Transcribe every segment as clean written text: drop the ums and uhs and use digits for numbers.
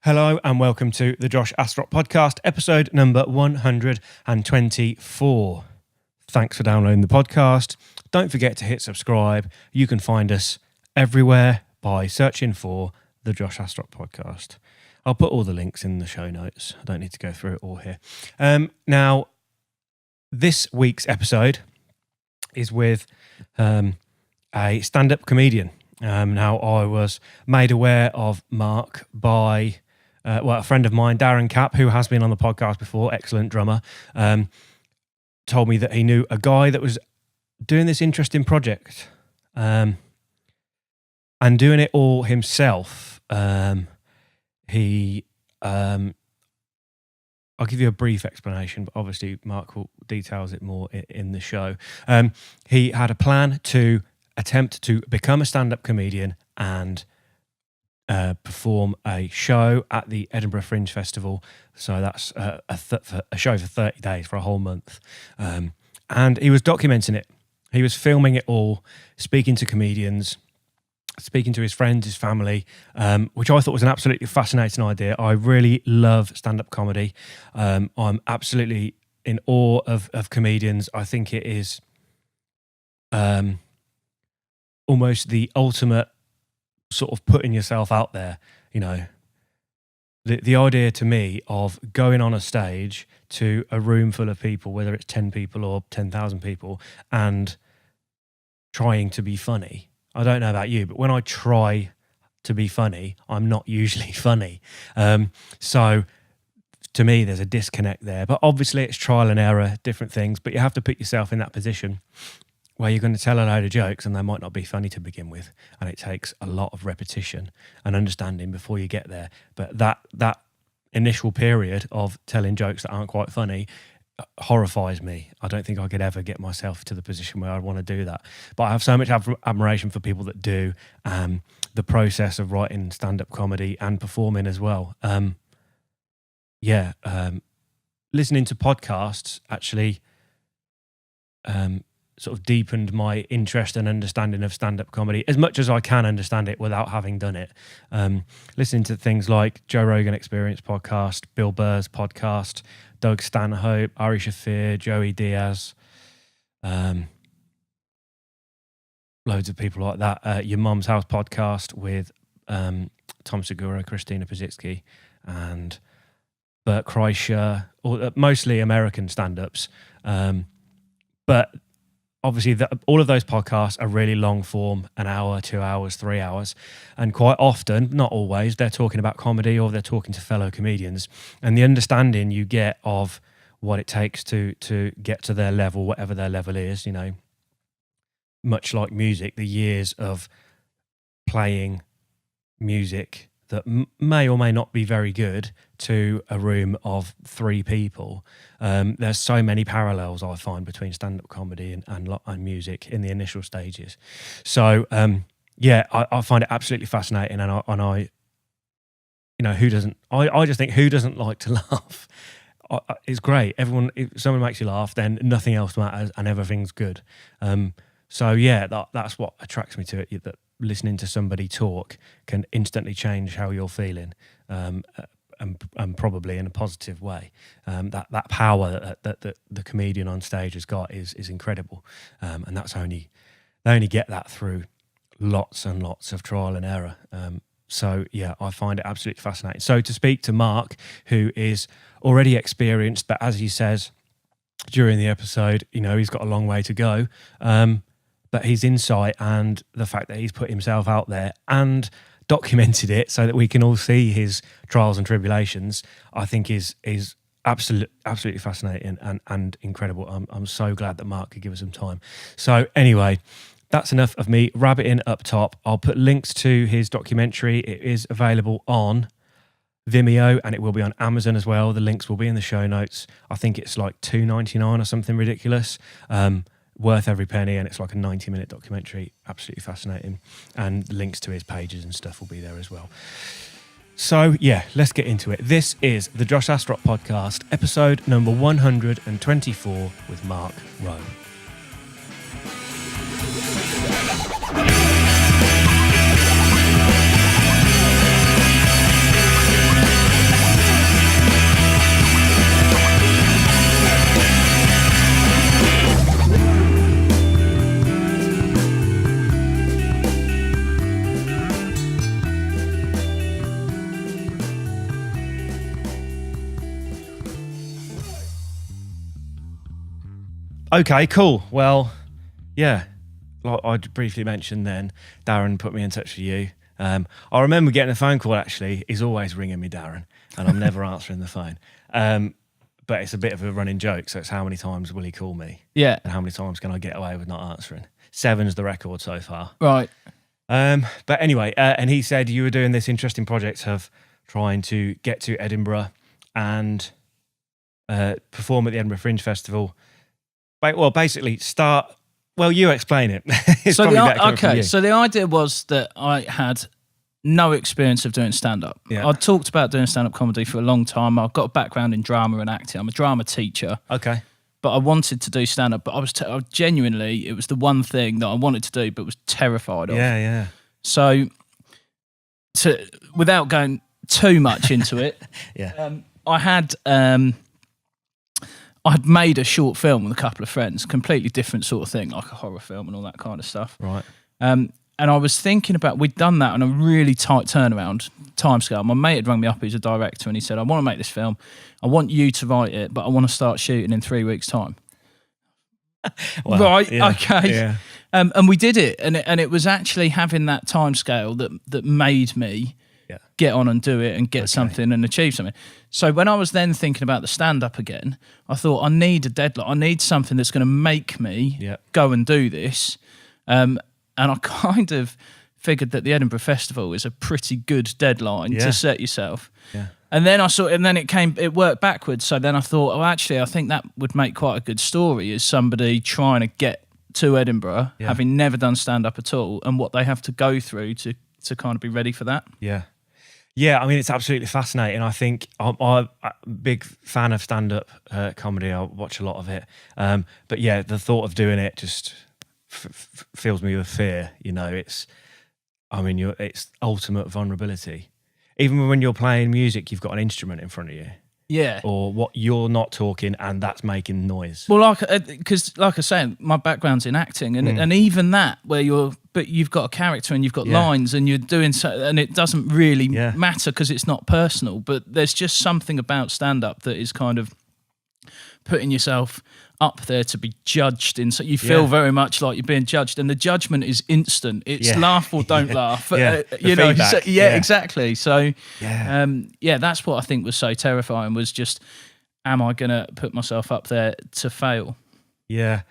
Hello and welcome to the Josh Astrop podcast, episode number 124. Thanks for downloading the podcast. Don't forget to hit subscribe. You can find us everywhere by searching for the Josh Astrop podcast. I'll put all the links in the show notes. I don't need to go through it all here. Now, this week's episode is with a stand-up comedian. Now, I was made aware of Mark by a friend of mine, Darren Capp, who has been on the podcast before, excellent drummer, told me that he knew a guy that was doing this interesting project and doing it all himself. I'll give you a brief explanation, but obviously Mark will details it more in the show. He had a plan to attempt to become a stand-up comedian and perform a show at the Edinburgh Fringe Festival. So that's a show for 30 days, for a whole month. And he was documenting it. He was filming it all, speaking to comedians, speaking to his friends, his family, which I thought was an absolutely fascinating idea. I really love stand-up comedy. I'm absolutely in awe of comedians. I think it is almost the ultimate sort of putting yourself out there, you know. The idea to me of going on a stage to a room full of people, whether it's 10 people or 10,000 people, and trying to be funny. I don't know about you, but when I try to be funny, I'm not usually funny. So to me, there's a disconnect there. But obviously it's trial and error, different things, but you have to put yourself in that position where you're going to tell a load of jokes and they might not be funny to begin with. And it takes a lot of repetition and understanding before you get there. But that initial period of telling jokes that aren't quite funny horrifies me. I don't think I could ever get myself to the position where I want to do that. But I have so much admiration for people that do, the process of writing stand-up comedy and performing as well. Listening to podcasts actually sort of deepened my interest and understanding of stand-up comedy as much as I can understand it without having done it. Listening to things like Joe Rogan Experience podcast, Bill Burr's podcast, Doug Stanhope, Ari Shaffir, Joey Diaz, loads of people like that. Your Mum's House podcast with Tom Segura, Christina Pazitsky, and Bert Kreischer, mostly American stand-ups. But obviously, all of those podcasts are really long form, an hour, 2 hours, 3 hours. And quite often, not always, they're talking about comedy or they're talking to fellow comedians. And the understanding you get of what it takes to get to their level, whatever their level is, you know, much like music, the years of playing music that may or may not be very good to a room of 3 people. There's so many parallels I find between stand-up comedy and music in the initial stages. So I find it absolutely fascinating, and I you know, who doesn't? I just think, who doesn't like to laugh? It's great. If someone makes you laugh, then nothing else matters and everything's good. That's what attracts me to it. That listening to somebody talk can instantly change how you're feeling, and probably in a positive way. That power that the comedian on stage has got is incredible, and they only get that through lots and lots of trial and error. I find it absolutely fascinating. So to speak to Mark, who is already experienced, but as he says during the episode, you know, he's got a long way to go. But his insight and the fact that he's put himself out there and documented it so that we can all see his trials and tribulations, I think is absolutely fascinating and incredible. I'm so glad that Mark could give us some time. So anyway, that's enough of me rabbiting up top. I'll put links to his documentary. It is available on Vimeo and it will be on Amazon as well. The links will be in the show notes. I think it's like $2.99 or something ridiculous. Worth every penny, and it's like a 90-minute documentary. Absolutely fascinating. And the links to his pages and stuff will be there as well. So yeah, let's get into it. This is the Josh Astrop podcast, episode number 124 with Mark Rowe. Okay, cool. Well, yeah, like I briefly mentioned then, Darren put me in touch with you. I remember getting a phone call, actually. He's always ringing me, Darren, and I'm never answering the phone. But it's a bit of a running joke, so it's how many times will he call me? Yeah. And how many times can I get away with not answering? 7's the record so far. Right. But anyway, and he said you were doing this interesting project of trying to get to Edinburgh and perform at the Edinburgh Fringe Festival. Well, basically start... Well, you explain it. It's so probably better coming from you. so the idea was that I had no experience of doing stand-up. Yeah. I'd talked about doing stand-up comedy for a long time. I've got a background in drama and acting. I'm a drama teacher. Okay. But I wanted to do stand-up, but I genuinely, it was the one thing that I wanted to do, but was terrified of. Yeah. So, without going too much into it, I had made a short film with a couple of friends, completely different sort of thing, like a horror film and all that kind of stuff. Right. And I was thinking about, we'd done that on a really tight turnaround timescale. My mate had rung me up, who's a director, and he said, I want to make this film. I want you to write it, but I want to start shooting in 3 weeks' time. Well, right, yeah, okay. Yeah. And we did it, and it was actually having that timescale that made me get on and do it and get something and achieve something. So when I was then thinking about the stand-up again, I thought, I need a deadline. I need something that's going to make me go and do this. And I kind of figured that the Edinburgh Festival is a pretty good deadline to set yourself. Yeah. And then it worked backwards. So then I thought, oh, actually, I think that would make quite a good story, is somebody trying to get to Edinburgh, having never done stand-up at all, and what they have to go through to kind of be ready for that. Yeah. Yeah, I mean, it's absolutely fascinating. I think I'm a big fan of stand-up comedy. I watch a lot of it. But yeah, the thought of doing it just fills me with fear. You know, it's ultimate vulnerability. Even when you're playing music, you've got an instrument in front of you. Yeah. Or what you're not talking, and that's making noise. Well, because like I say, my background's in acting, and even that, where you've got a character and you've got lines, and you're doing so, and it doesn't really matter because it's not personal. But there's just something about stand-up that is kind of putting yourself up there to be judged in, so you feel very much like you're being judged, and the judgment is instant. It's laugh or don't laugh. You know, exactly. So that's what I think was so terrifying, was just, am I gonna put myself up there to fail? The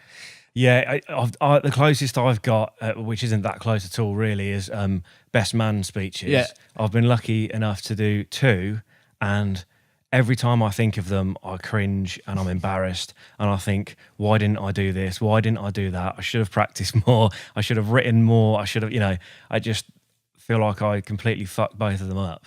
closest I've got, which isn't that close at all really, is best man speeches. I've been lucky enough to do 2, and every time I think of them, I cringe and I'm embarrassed, and I think, why didn't I do this? Why didn't I do that? I should have practiced more. I should have written more. I should have, I just feel like I completely fucked both of them up.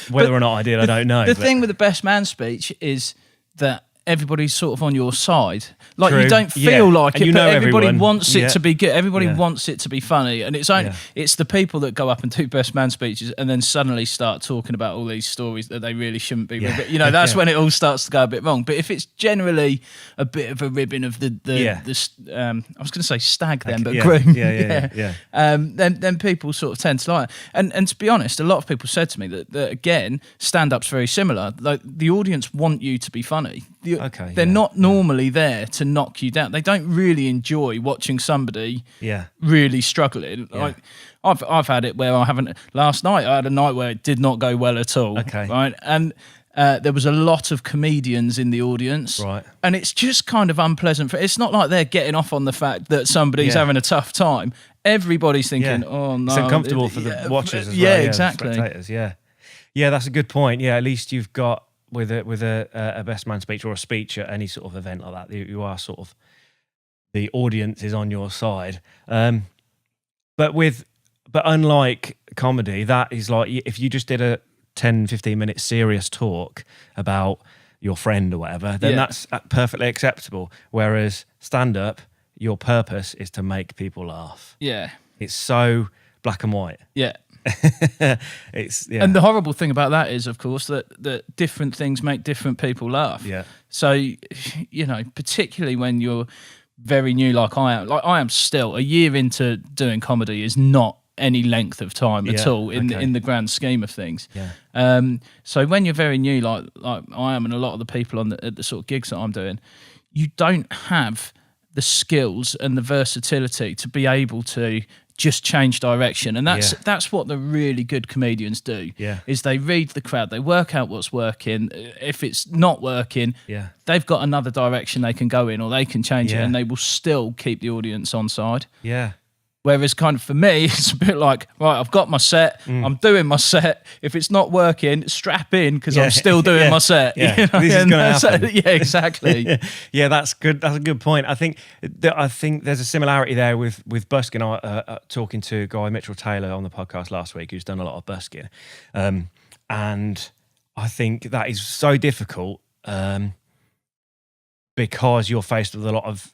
Whether or not I did, I don't know. The thing with the best man speech is that everybody's sort of on your side. Like, True. You don't feel like and it, but everybody everyone. wants it to be good. Everybody wants it to be funny. And it's the people that go up and do best man speeches and then suddenly start talking about all these stories that they really shouldn't be. That's when it all starts to go a bit wrong. But if it's generally a bit of a ribbon of the I was going to say stag then, but groom. Then people sort of tend to like it. And to be honest, a lot of people said to me that again, stand-up's very similar. Like, the audience want you to be funny. They're not normally there to knock you down. They don't really enjoy watching somebody really struggling. Like, I've had it where I haven't. Last night I had a night where it did not go well at all. Right, and there was a lot of comedians in the audience. Right, and it's just kind of unpleasant. It's not like they're getting off on the fact that somebody's having a tough time. Everybody's thinking, oh no, it's uncomfortable for the watchers as well. Exactly. Spectators. Yeah, that's a good point. Yeah, at least you've got. With a best man speech or a speech at any sort of event like that, you are sort of, the audience is on your side. But unlike comedy, that is like, if you just did a 10-15 minute serious talk about your friend or whatever, then that's perfectly acceptable. Whereas stand-up, your purpose is to make people laugh. Yeah, it's so black and white. Yeah. And the horrible thing about that is, of course, that different things make different people laugh. Yeah. So, particularly when you're very new, like I am. Like, I am still a year into doing comedy is not any length of time at all in the grand scheme of things. Yeah. So when you're very new, like I am, and a lot of the people at the sort of gigs that I'm doing, you don't have the skills and the versatility to be able to just change direction. And that's what the really good comedians do, is they read the crowd, they work out what's working. If it's not working, they've got another direction they can go in, or they can change it, and they will still keep the audience on side. Yeah. Whereas kind of for me, it's a bit like, right, I've got my set, I'm doing my set. If it's not working, strap in, because I'm still doing my set. Yeah. You know? This is going to happen. Yeah, exactly. Yeah, that's good. That's a good point. I think there's a similarity there with busking. I talking to Guy Mitchell Taylor on the podcast last week, who's done a lot of busking, and I think that is so difficult because you're faced with a lot of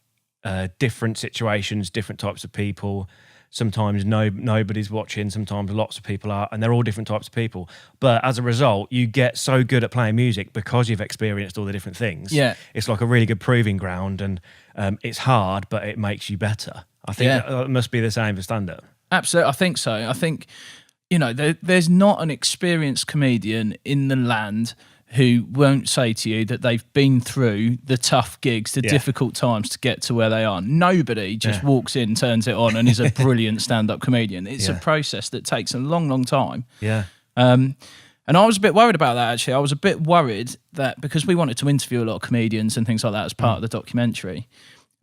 different situations, different types of people. Sometimes nobody's watching, sometimes lots of people are, and they're all different types of people. But as a result, you get so good at playing music because you've experienced all the different things. Yeah. It's like a really good proving ground, and it's hard, but it makes you better. I think that must be the same for stand-up. Absolutely, I think so. I think, there's not an experienced comedian in the land who won't say to you that they've been through the tough gigs, the difficult times to get to where they are. Nobody just walks in, turns it on, and is a brilliant stand-up comedian. It's a process that takes a long, long time. Yeah. And I was a bit worried about that, actually. I was a bit worried that, because we wanted to interview a lot of comedians and things like that as part of the documentary,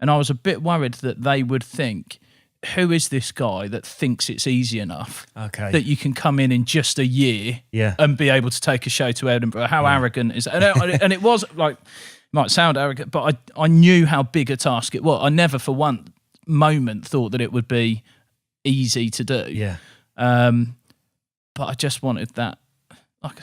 and I was a bit worried that they would think, who is this guy that thinks it's easy enough that you can come in just a year and be able to take a show to Edinburgh? How arrogant is that? And it was like, might sound arrogant, but I knew how big a task it was. I never for one moment thought that it would be easy to do. Yeah. But I just wanted that.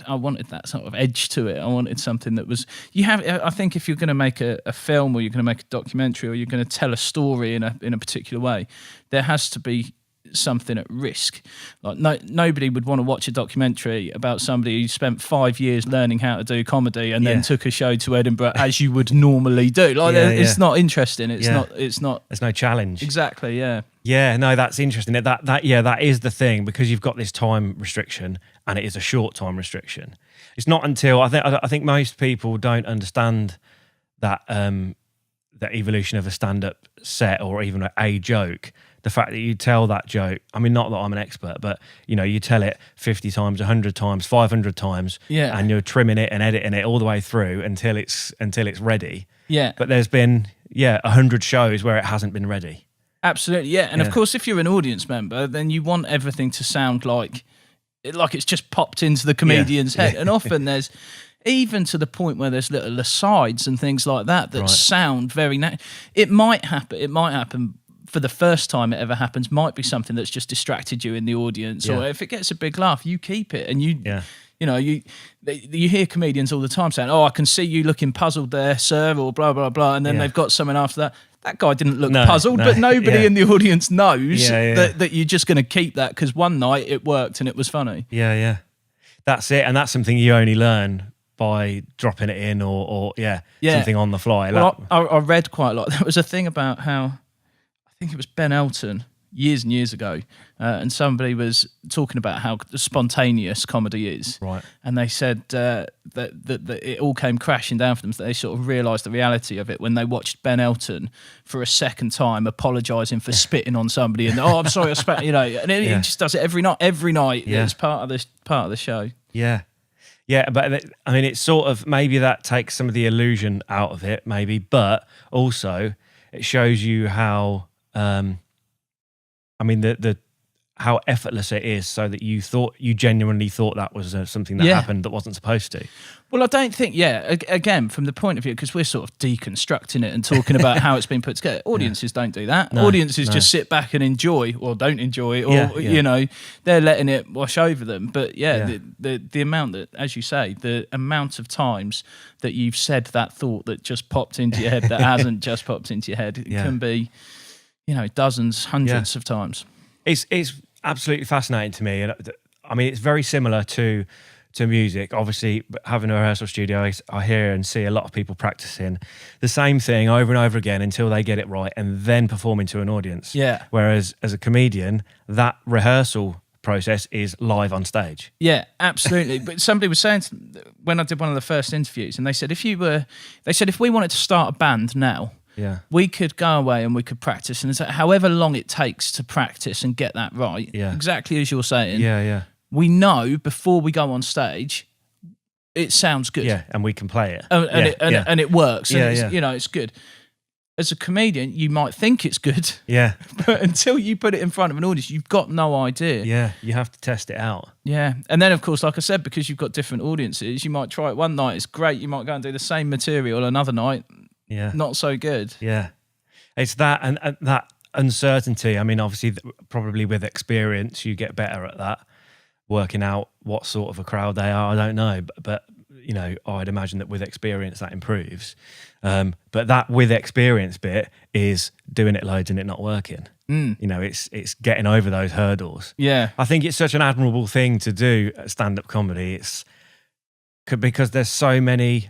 I wanted that sort of edge to it. I wanted something that was. I think if you're going to make a film, or you're going to make a documentary, or you're going to tell a story in a particular way, there has to be something at risk. Like nobody would want to watch a documentary about somebody who spent 5 years learning how to do comedy and then took a show to Edinburgh as you would normally do. It's not interesting. It's not. There's no challenge. Exactly. Yeah. Yeah, no, that's interesting. That is the thing, because you've got this time restriction, and it is a short time restriction. It's not until I think most people don't understand that that evolution of a stand-up set, or even a joke. The fact that you tell that joke, I mean, not that I'm an expert, but you tell it 50 times, 100 times, 500 times, and you're trimming it and editing it all the way through until it's ready. Yeah. But there's been 100 shows where it hasn't been ready. Absolutely, yeah. And of course, if you're an audience member, then you want everything to sound like it's just popped into the comedian's head. And often there's, even to the point where there's little asides and things like that sound very It might happen for the first time it ever happens, might be something that's just distracted you in the audience. Or if it gets a big laugh, you keep it, and you hear comedians all the time saying, "Oh, I can see you looking puzzled there, sir," or blah, blah, blah. And then they've got something after that. That guy didn't look puzzled, but nobody in the audience knows that you're just going to keep that because one night it worked and it was funny. Yeah. That's it. And that's something you only learn by dropping it in or something on the fly. Well, I read quite a lot. There was a thing about how, I think it was Ben Elton, years and years ago, and somebody was talking about how spontaneous comedy is, right? And they said that it all came crashing down for them. So they sort of realised the reality of it when they watched Ben Elton for a second time apologising for spitting on somebody, and I'm sorry, I spat, and he just does it every night. It's part of the show. Yeah, but I mean, it's sort of, maybe that takes some of the illusion out of it, maybe, but also it shows you how. How effortless it is, so that you genuinely thought that was something that happened that wasn't supposed to. Well, I don't think, again, from the point of view, because we're sort of deconstructing it and talking about how it's been put together. Audiences don't do that. Audiences just sit back and enjoy, or don't enjoy, or they're letting it wash over them. But the amount that, as you say, the amount of times that you've said that thought that just popped into your head that hasn't just popped into your head, it can be, dozens, hundreds of times. It's absolutely fascinating to me, and I mean, it's very similar to music. Obviously, having a rehearsal studio, I hear and see a lot of people practicing the same thing over and over again until they get it right, and then performing to an audience. Yeah. Whereas as a comedian, that rehearsal process is live on stage. Yeah, absolutely. But somebody was saying when I did one of the first interviews, and they said if we wanted to start a band now, we could go away and we could practice, and however long it takes to practice and get that right, exactly as you're saying, we know before we go on stage, it sounds good. Yeah, and we can play it. And it works. And it's good. As a comedian, you might think it's good. Yeah. But until you put it in front of an audience, you've got no idea. Yeah, you have to test it out. Yeah. And then, of course, like I said, because you've got different audiences, you might try it one night, it's great. You might go and do the same material another night. Yeah. Not so good. Yeah. It's that and that uncertainty. I mean, obviously, probably with experience, you get better at that, working out what sort of a crowd they are. I don't know. But you know, I'd imagine that with experience, that improves. But that with experience bit is doing it loads and it not working. You know, it's getting over those hurdles. Yeah. I think it's such an admirable thing to do at stand-up comedy. It's because there's so many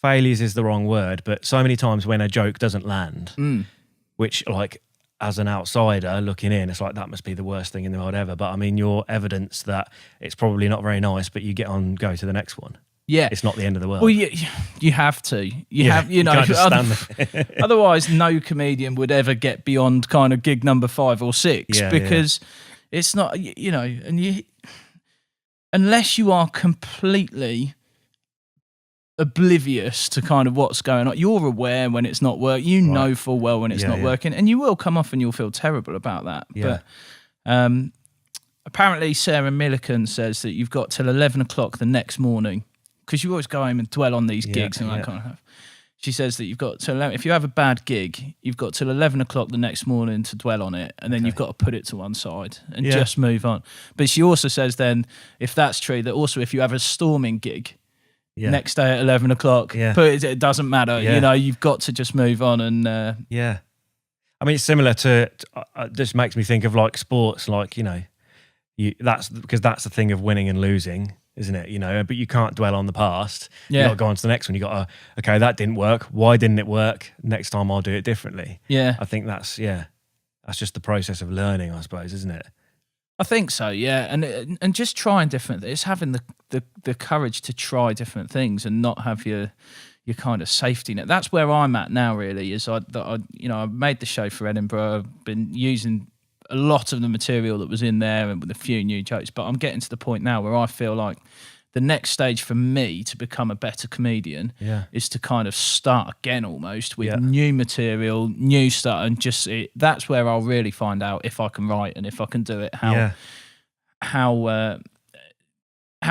failures is the wrong word, but so many times when a joke doesn't land, which like as an outsider looking in, it's like that must be the worst thing in the world ever. But I mean, you're evidence that it's probably not very nice, but you go to the next one. Yeah, it's not the end of the world. Well, you have to. You have, you know. Otherwise, no comedian would ever get beyond kind of gig number 5 or 6 because it's not, you know, and unless you are completely oblivious to kind of what's going on, you're aware when it's not working. You know full well when it's not working, and you will come off and you'll feel terrible about that. Yeah. But apparently, Sarah Millican says that you've got till 11 o'clock the next morning. Because you always go home and dwell on these gigs and that kind of stuff. She says that you've got to, if you have a bad gig, you've got till 11 o'clock the next morning to dwell on it, and then you've got to put it to one side and just move on. But she also says then, if that's true, that also if you have a storming gig next day at 11 o'clock, it doesn't matter. You know, you've got to just move on. And I mean, it's similar to, just makes me think of like sports, like, you know, that's because that's the thing of winning and losing, isn't it? You know, but you can't dwell on the past. You got to go on to the next one. You got to, okay, that didn't work. Why didn't it work? Next time I'll do it differently. Yeah. I think that's just the process of learning, I suppose, isn't it? I think so, yeah. And just trying different things, having the courage to try different things and not have your kind of safety net. That's where I'm at now, really, is I made the show for Edinburgh. I've been using a lot of the material that was in there and with a few new jokes, but I'm getting to the point now where I feel like the next stage for me to become a better comedian is to kind of start again almost with new material, new stuff, and just that's where I'll really find out if I can write and if I can do it, how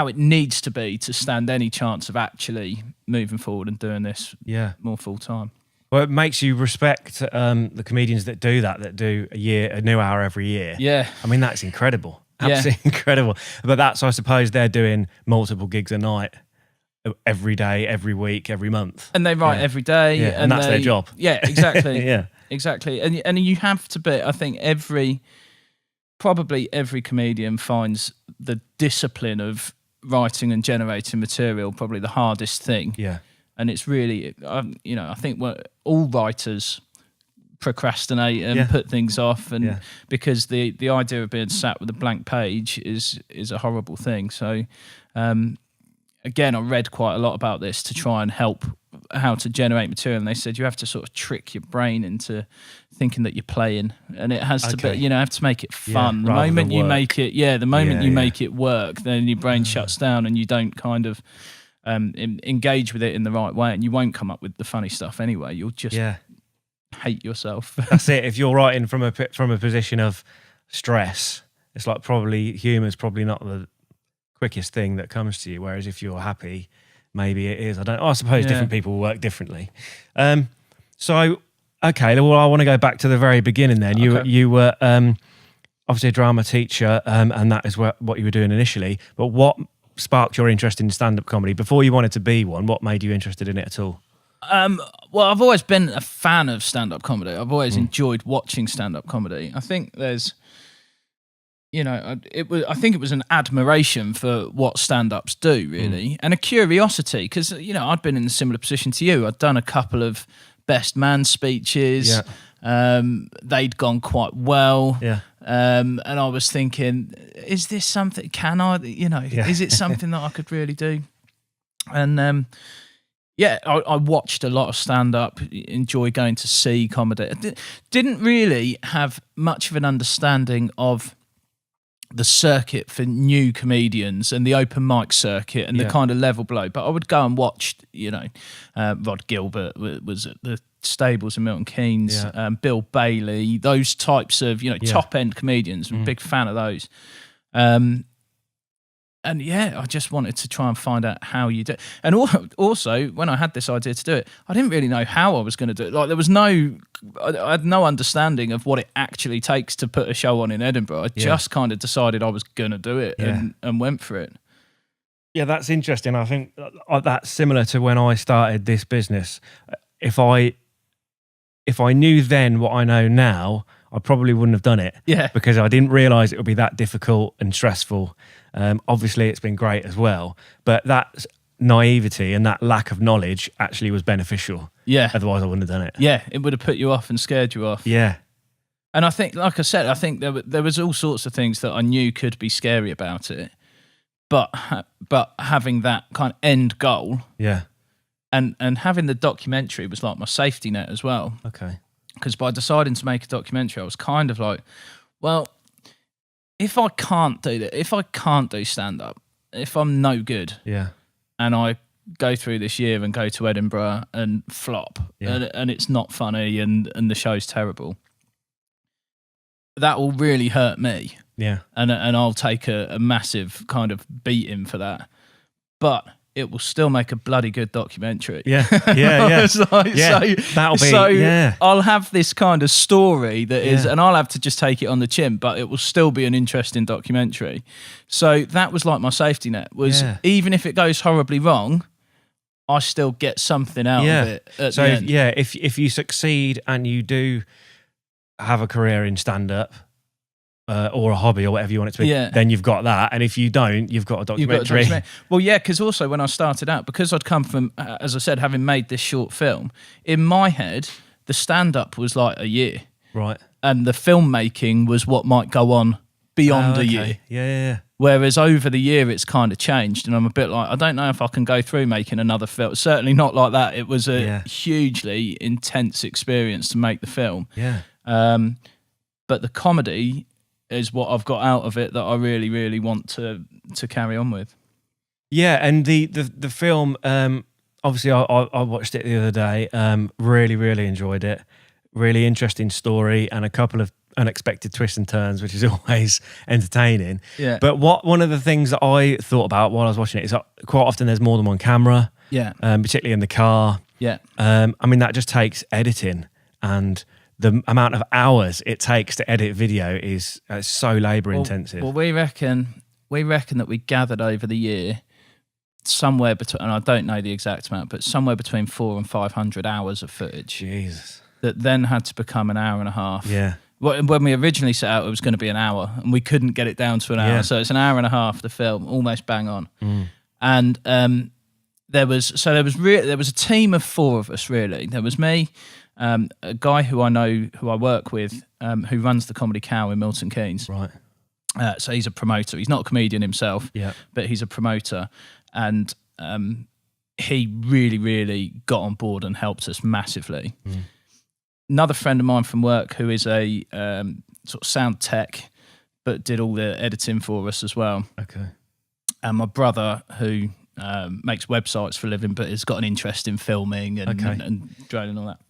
it needs to be to stand any chance of actually moving forward and doing this more full time. Well, it makes you respect the comedians that do a new hour every year. Yeah. I mean, that's incredible. Absolutely incredible. But that's, I suppose, they're doing multiple gigs a night, every day, every week, every month. And they write every day. Yeah. And that's their job. Yeah, exactly. Exactly. And you have to be, I think probably every comedian finds the discipline of writing and generating material probably the hardest thing. Yeah. And it's really, I think all writers procrastinate and put things off, and because the idea of being sat with a blank page is a horrible thing. So, again, I read quite a lot about this to try and help how to generate material, and they said you have to sort of trick your brain into thinking that you're playing, and it has to be, have to make it fun. The moment you make it, make it work, then your brain shuts down and you don't kind of engage with it in the right way, and you won't come up with the funny stuff anyway. You'll just hate yourself. That's it. If you're writing from a position of stress, it's like probably humour's probably not the quickest thing that comes to you. Whereas if you're happy, maybe it is. I suppose different people work differently. So okay, well, I want to go back to the very beginning. Then you were obviously a drama teacher, and that is what you were doing initially. But what sparked your interest in stand-up comedy before you wanted to be one? What made you interested in it at all? Well, I've always been a fan of stand-up comedy. I've always enjoyed watching stand-up comedy. I think there's, I think it was an admiration for what stand-ups do, really, and a curiosity, because, I'd been in a similar position to you. I'd done a couple of best man speeches. They'd gone quite well. And I was thinking, is this something, can I, is it something that I could really do? And I watched a lot of stand-up, enjoy going to see comedy. Didn't really have much of an understanding of the circuit for new comedians and the open mic circuit and the kind of level below. But I would go and watch, Rod Gilbert was at the Stables in Milton Keynes, Bill Bailey, those types of, top-end comedians. I'm a big fan of those. And I just wanted to try and find out how you do it. And also, when I had this idea to do it, I didn't really know how I was going to do it. Like, I had no understanding of what it actually takes to put a show on in Edinburgh. I just kind of decided I was going to do it and went for it. Yeah, that's interesting. I think that's similar to when I started this business. If I knew then what I know now, I probably wouldn't have done it. Yeah. Because I didn't realise it would be that difficult and stressful. Obviously, it's been great as well. But that naivety and that lack of knowledge actually was beneficial. Yeah. Otherwise, I wouldn't have done it. Yeah, it would have put you off and scared you off. Yeah. And I think, like I said, there was all sorts of things that I knew could be scary about it. But having that kind of end goal. Yeah. And having the documentary was like my safety net as well. Okay. Because by deciding to make a documentary, I was kind of like, well, if I can't do that, if I can't do stand-up, if I'm no good, and I go through this year and go to Edinburgh and flop, and it's not funny and the show's terrible, that will really hurt me. Yeah. And I'll take a massive kind of beating for that. But it will still make a bloody good documentary. Yeah. So that'll be. I'll have this kind of story that is, and I'll have to just take it on the chin, but it will still be an interesting documentary. So that was like my safety net. Was even if it goes horribly wrong, I still get something out of it. At the end. If you succeed and you do have a career in stand-up. Or a hobby or whatever you want it to be, then you've got that. And if you don't, you've got a documentary. Well, because also when I started out, because I'd come from, as I said, having made this short film, in my head, the stand-up was like a year. Right. And the filmmaking was what might go on beyond a year. Yeah. Whereas over the year, it's kind of changed. And I'm a bit like, I don't know if I can go through making another film. Certainly not like that. It was a hugely intense experience to make the film. Yeah. But the comedy is what I've got out of it that I really, really want to carry on with. Yeah, and the film, obviously I watched it the other day, really, really enjoyed it. Really interesting story and a couple of unexpected twists and turns, which is always entertaining. Yeah. But one of the things that I thought about while I was watching it is that quite often there's more than one camera, particularly in the car. Yeah. I mean, that just takes editing, and the amount of hours it takes to edit video is so labour intensive. Well, we reckon that we gathered over the year somewhere between, and I don't know the exact amount, but somewhere between 400 and 500 hours of footage. Jesus. That then had to become an hour and a half. Yeah. When we originally set out, it was going to be an hour, and we couldn't get it down to an hour. Yeah. So it's an hour and a half to film, almost bang on. And there was a team of four of us really. There was me. A guy who I know, who I work with, who runs the Comedy Cow in Milton Keynes. Right. So he's a promoter. He's not a comedian himself, but he's a promoter. And he really, really got on board and helped us massively. Another friend of mine from work who is a sort of sound tech, but did all the editing for us as well. Okay. And my brother who makes websites for a living, but has got an interest in filming and drone and all that.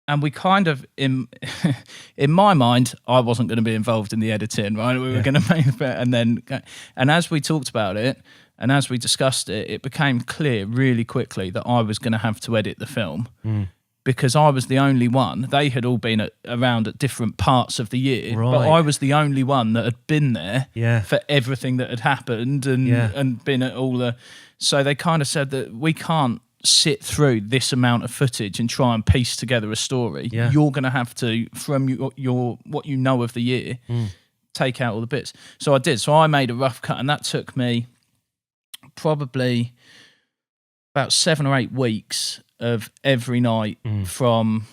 And we kind of, in my mind, I wasn't going to be involved in the editing, right? We were going to make it, and as we talked about it, and as we discussed it, it became clear really quickly that I was going to have to edit the film because I was the only one. They had all been around at different parts of the year, but I was the only one that had been there for everything that had happened and been at all the. So they kind of said that we can't sit through this amount of footage and try and piece together a story. You're going to have to, from your what you know of the year, take out all the bits. So I did. So I made a rough cut, and that took me probably about 7 or 8 weeks of every night from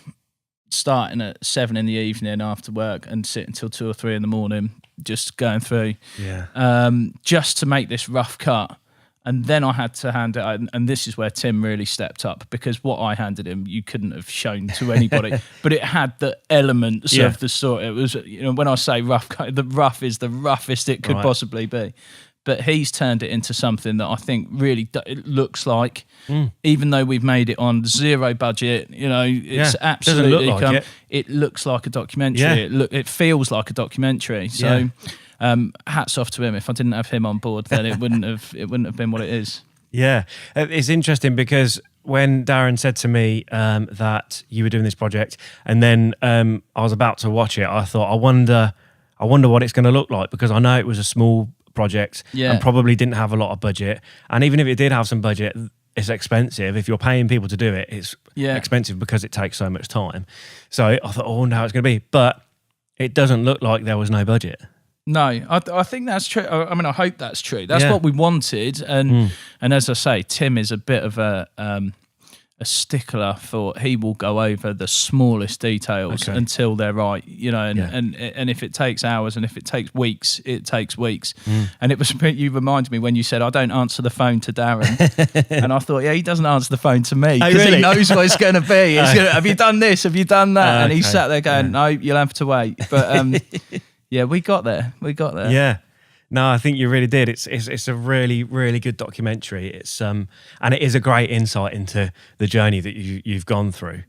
starting at 7 in the evening after work and sitting till 2 or 3 in the morning, just going through, just to make this rough cut. And then I had to hand it out, and this is where Tim really stepped up, because what I handed him, you couldn't have shown to anybody, but it had the elements of the sort. It was, when I say rough, the rough is the roughest it could possibly be. But he's turned it into something that I think really it looks like, even though we've made it on 0 budget, it's absolutely look like it looks like a documentary. Yeah. It feels like a documentary. So hats off to him. If I didn't have him on board, then it wouldn't have been what it is. Yeah, it's interesting because when Darren said to me that you were doing this project, and then I was about to watch it, I thought, I wonder what it's going to look like, because I know it was a small project and probably didn't have a lot of budget, and even if it did have some budget, it's expensive. If you're paying people to do it, it's expensive because it takes so much time. So I thought, I wonder how it's going to be, but it doesn't look like there was no budget. No, I think that's true. I mean, I hope that's true. That's what we wanted, and as I say, Tim is a bit of a stickler for, he will go over the smallest details until they're right, and if it takes hours and if it takes weeks, it takes weeks. And it was, you reminded me when you said, I don't answer the phone to Darren, and I thought, he doesn't answer the phone to me, because he knows what it's going to be. Have you done this? Have you done that? And he sat there going, no, you'll have to wait. But we got there. Yeah. No, I think you really did. It's a really, really good documentary. It's and it is a great insight into the journey that you've gone through.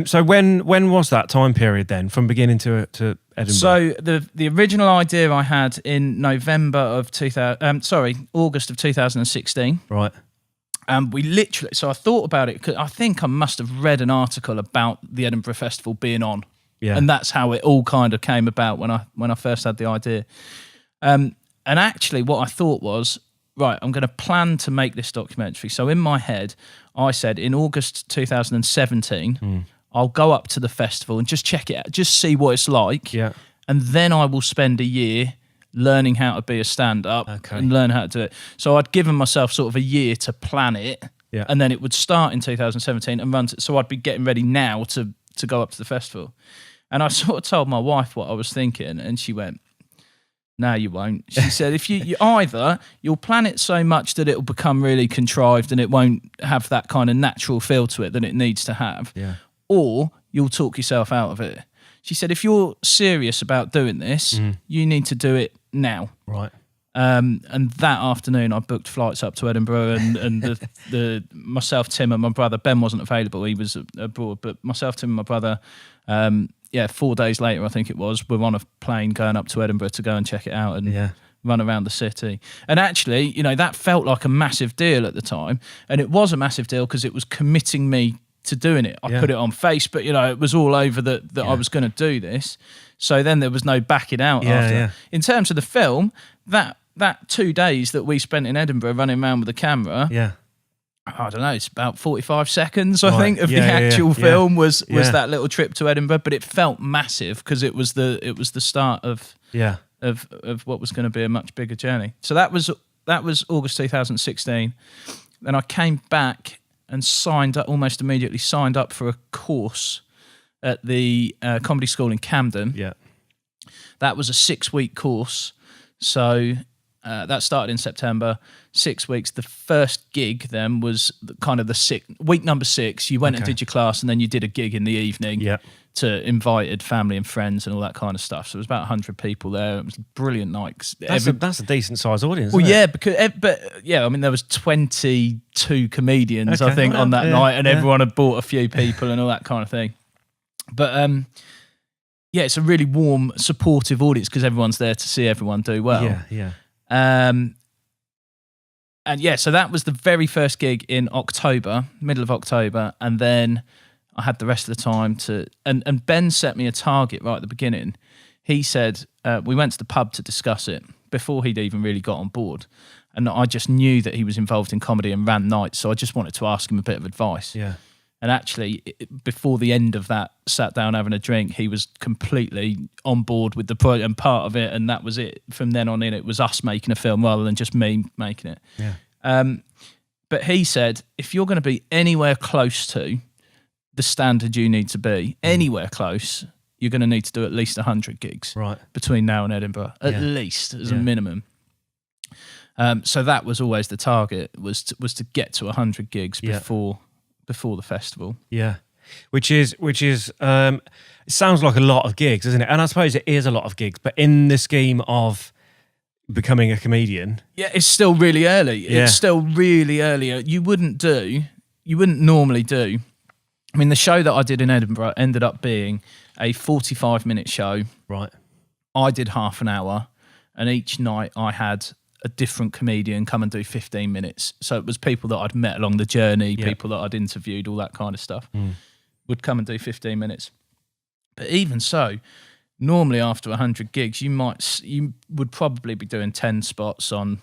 So when was that time period then, from beginning to Edinburgh? So the original idea I had in August of 2016. Right. And we literally, so I thought about it, because I think I must have read an article about the Edinburgh Festival being on. Yeah. And that's how it all kind of came about when I first had the idea. And actually what I thought was, right, I'm going to plan to make this documentary. So in my head, I said in August 2017, I'll go up to the festival and just check it out, just see what it's like. Yeah. And then I will spend a year learning how to be a stand-up and learn how to do it. So I'd given myself sort of a year to plan it. Yeah. And then it would start in 2017 and run so I'd be getting ready now to go up to the festival. And I sort of told my wife what I was thinking, and she went, no, you won't. She said, if you either you'll plan it so much that it'll become really contrived and it won't have that kind of natural feel to it that it needs to have, or you'll talk yourself out of it. She said, if you're serious about doing this, you need to do it now. Right. And that afternoon I booked flights up to Edinburgh, and the myself, Tim, and my brother Ben wasn't available, he was abroad, but myself, Tim, and my brother, 4 days later I think it was, we're on a plane going up to Edinburgh to go and check it out and run around the city. And actually, that felt like a massive deal at the time, and it was a massive deal because it was committing me to doing it. I put it on Facebook, it was all over that I was going to do this. So then there was no backing out after that. In terms of the film, that 2 days that we spent in Edinburgh running around with the camera, I don't know, it's about 45 seconds, I think, of the actual film was that little trip to Edinburgh, but it felt massive because it was the start of what was going to be a much bigger journey. So that was August 2016. Then I came back and almost immediately signed up for a course at the comedy school in Camden. Yeah. That was a 6-week course. So that started in September, 6 weeks. The first gig then was kind of week number 6. You went and did your class, and then you did a gig in the evening to invited family and friends and all that kind of stuff. So it was about 100 people there. It was a brilliant night. That's a decent sized audience. Well, I mean, there was 22 comedians, I think, on that night, and everyone had bought a few people and all that kind of thing. But it's a really warm, supportive audience because everyone's there to see everyone do well. So that was the very first gig in October, middle of October, and then I had the rest of the time to. And Ben set me a target right at the beginning. He said we went to the pub to discuss it before he'd even really got on board, and I just knew that he was involved in comedy and ran nights, so I just wanted to ask him a bit of advice. Yeah. And actually, before the end of that, sat down having a drink, he was completely on board with the project and part of it, and that was it. From then on in, it was us making a film rather than just me making it. Yeah. But he said, if you're going to be anywhere close to the standard you need to be anywhere close, you're going to need to do at least 100 gigs between now and Edinburgh, at least as a minimum. So that was always the target, was to get to 100 gigs before the festival. Yeah, which is it sounds like a lot of gigs, doesn't it? And I suppose it is a lot of gigs, but in the scheme of becoming a comedian, it's still really early. Yeah. It's still really early. You wouldn't normally do. I mean, the show that I did in Edinburgh ended up being a 45-minute show. Right. I did half an hour, and each night I had a different comedian come and do 15 minutes. So it was people that I'd met along the journey, people that I'd interviewed, all that kind of stuff, would come and do 15 minutes. But even so, normally after 100 gigs, you would probably be doing 10 spots on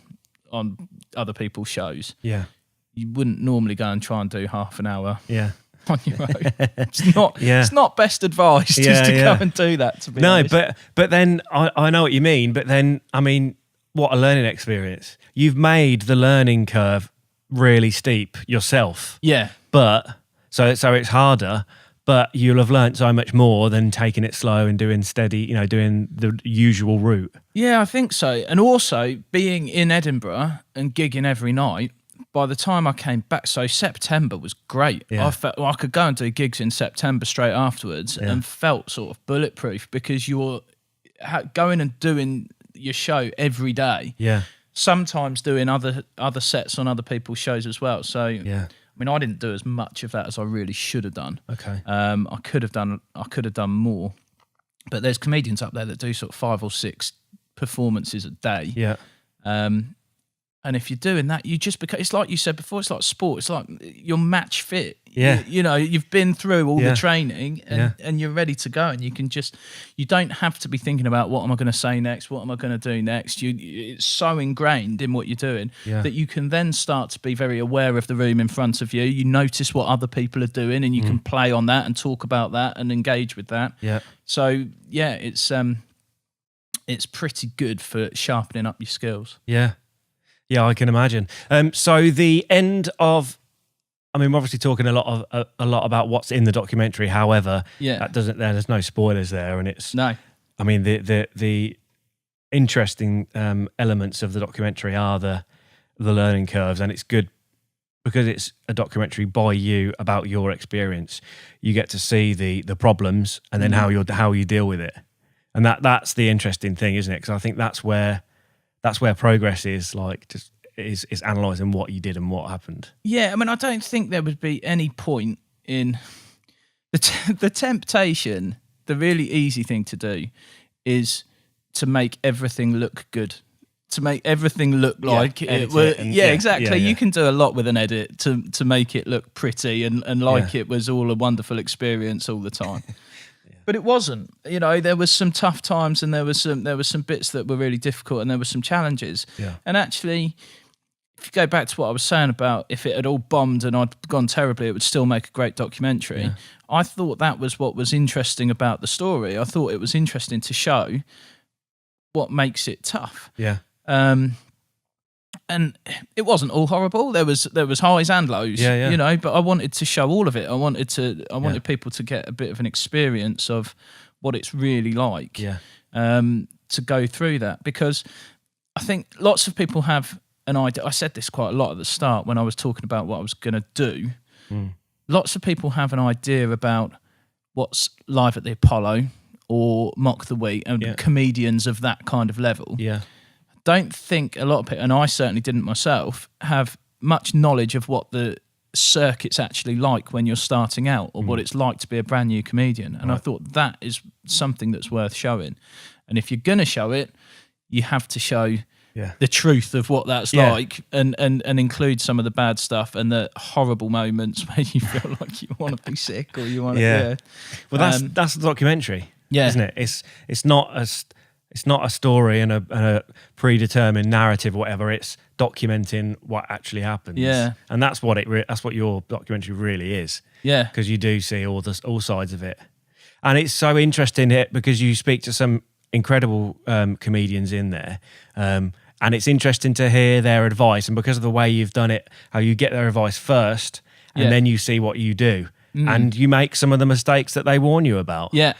other people's shows. Yeah. You wouldn't normally go and try and do half an hour. Yeah. On your own. It's not best advice just to go and do that, to be honest. But then I know what you mean, but then I mean, what a learning experience. You've made the learning curve really steep yourself. Yeah. But so it's harder, but you'll have learnt so much more than taking it slow and doing steady, doing the usual route. Yeah, I think so. And also being in Edinburgh and gigging every night, by the time I came back, so September was great. Yeah. I felt I could go and do gigs in September straight afterwards and felt sort of bulletproof, because you're going and doing your show every day. Yeah. Sometimes doing other sets on other people's shows as well. So yeah. I mean, I didn't do as much of that as I really should have done. Okay. I could have done more. But there's comedians up there that do sort of 5 or 6 performances a day. Yeah. And if you're doing that, you just become, it's like you said before, it's like sport. It's like you're match fit. Yeah. You've been through all the training and you're ready to go, and you don't have to be thinking about what am I going to say next? What am I going to do next? It's so ingrained in what you're doing that you can then start to be very aware of the room in front of you. You notice what other people are doing, and you can play on that and talk about that and engage with that. Yeah. So yeah, it's pretty good for sharpening up your skills. Yeah. Yeah, I can imagine. So the end of, I mean, we're obviously talking a lot about what's in the documentary. However, there's no spoilers there, and it's no. I mean, the interesting elements of the documentary are the learning curves, and it's good because it's a documentary by you about your experience. You get to see the problems and then how you deal with it, and that's the interesting thing, isn't it? Because I think that's where progress is, like, just is analysing what you did and what happened. Yeah, I mean, I don't think there would be any point in the temptation. The really easy thing to do is to make everything look good, to make everything look like it. Exactly. You can do a lot with an edit to make it look pretty and like it was all a wonderful experience all the time. But it wasn't. There was some tough times, and there was some bits that were really difficult, and there were some challenges. Yeah. And actually, if you go back to what I was saying about if it had all bombed and I'd gone terribly, it would still make a great documentary. Yeah. I thought that was what was interesting about the story. I thought it was interesting to show what makes it tough. Yeah. And it wasn't all horrible. There was highs and lows, but I wanted to show all of it. I wanted people to get a bit of an experience of what it's really like to go through that, because I think lots of people have an idea. I said this quite a lot at the start when I was talking about what I was going to do. Lots of people have an idea about what's live at the Apollo or Mock the Week and comedians of that kind of level. Yeah. Don't think a lot of people, and I certainly didn't myself, have much knowledge of what the circuit's actually like when you're starting out, or what it's like to be a brand new comedian. And I thought that is something that's worth showing. And if you're going to show it, you have to show the truth of what that's like, and include some of the bad stuff and the horrible moments where you feel like you want to be sick or you want to. Well, that's the documentary, isn't it? It's not a story and a predetermined narrative or whatever. It's documenting what actually happens. Yeah. And that's what that's what your documentary really is. Yeah. Because you do see all sides of it. And it's so interesting because you speak to some incredible comedians in there. And it's interesting to hear their advice. And because of the way you've done it, how you get their advice first and then you see what you do. and you make some of the mistakes that they warn you about. Yeah.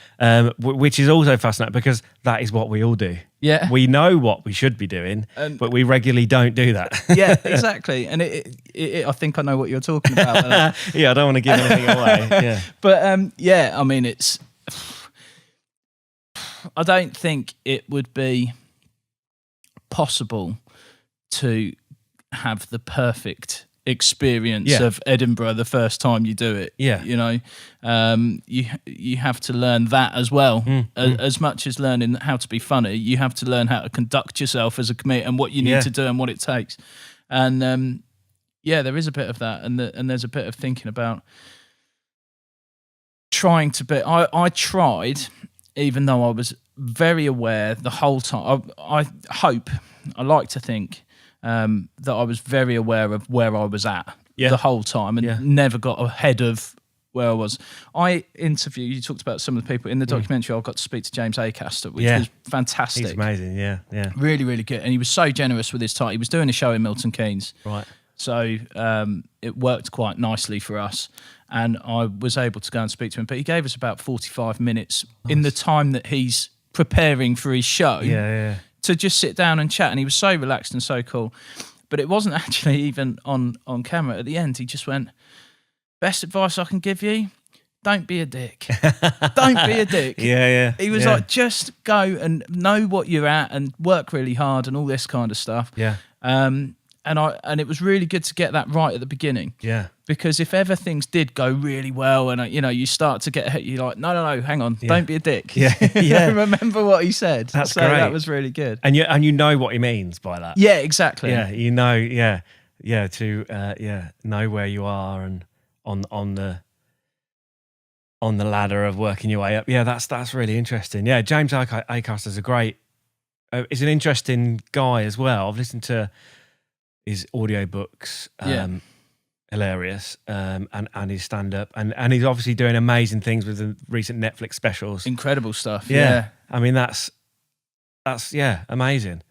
Which is also fascinating because that is what we all do. Yeah. We know what we should be doing, but we regularly don't do that. Yeah, exactly. And I think I know what you're talking about. Yeah, I don't want to give anything away. Yeah. But I mean, I don't think it would be possible to have the perfect experience of Edinburgh the first time you do it. Yeah. You know, you have to learn that as well. As much as learning how to be funny, you have to learn how to conduct yourself as a comedian and what you need to do and what it takes. And there is a bit of that, and there's a bit of thinking about trying to be. I tried, even though I was very aware the whole time. I like to think that I was very aware of where I was at the whole time and never got ahead of where I was. You talked about some of the people in the documentary. I got to speak to James Acaster, which was fantastic. He's amazing, yeah. Really, really good. And he was so generous with his time. He was doing a show in Milton Keynes. Right. So it worked quite nicely for us. And I was able to go and speak to him. But he gave us about 45 minutes in the time that he's preparing for his show. To just sit down and chat, and he was so relaxed and so cool. But it wasn't actually even on camera. At the end, he just went, "Best advice I can give you, don't be a dick. Don't be a dick." He was like, just go and know what you're at and work really hard and all this kind of stuff. And it was really good to get that right at the beginning. Because if ever things did go really well and you start to get ahead, you're like, no, hang on, don't be a dick. Remember what he said. That's great. That was really good. And you know what he means by that. Yeah, exactly. Yeah, you know, to know where you are and on the ladder of working your way up. Yeah, that's really interesting. Yeah, James Acaster is a great. He's an interesting guy as well. I've listened to his audiobooks, hilarious, and his stand-up, and he's obviously doing amazing things with the recent Netflix specials. Incredible stuff. I mean that's amazing.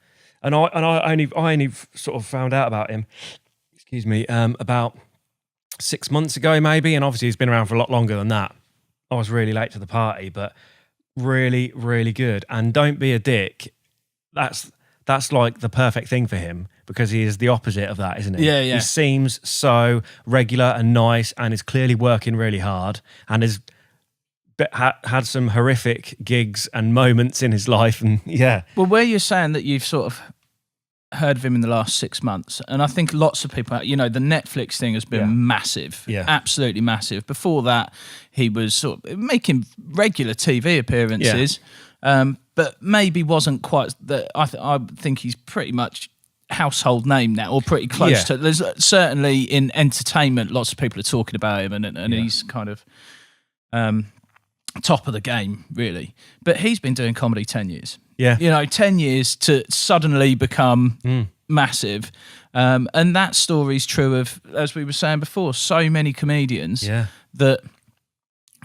And I only sort of found out about him, about 6 months ago maybe, and obviously he's been around for a lot longer than that. I was really late to the party, but really, really good. And don't be a dick. That's like the perfect thing for him, because he is the opposite of that, isn't he? Yeah. He seems so regular and nice and is clearly working really hard and has had some horrific gigs and moments in his life. And Well, where you're saying that you've sort of heard of him in the last 6 months, and I think lots of people, the Netflix thing has been massive, absolutely massive. Before that, he was sort of making regular TV appearances, but maybe wasn't quite that. I think he's pretty much household name now, or pretty close to. There's certainly in entertainment, lots of people are talking about him, and he's kind of top of the game, really. But he's been doing comedy 10 years. 10 years to suddenly become massive. And that story's true of, as we were saying before, so many comedians that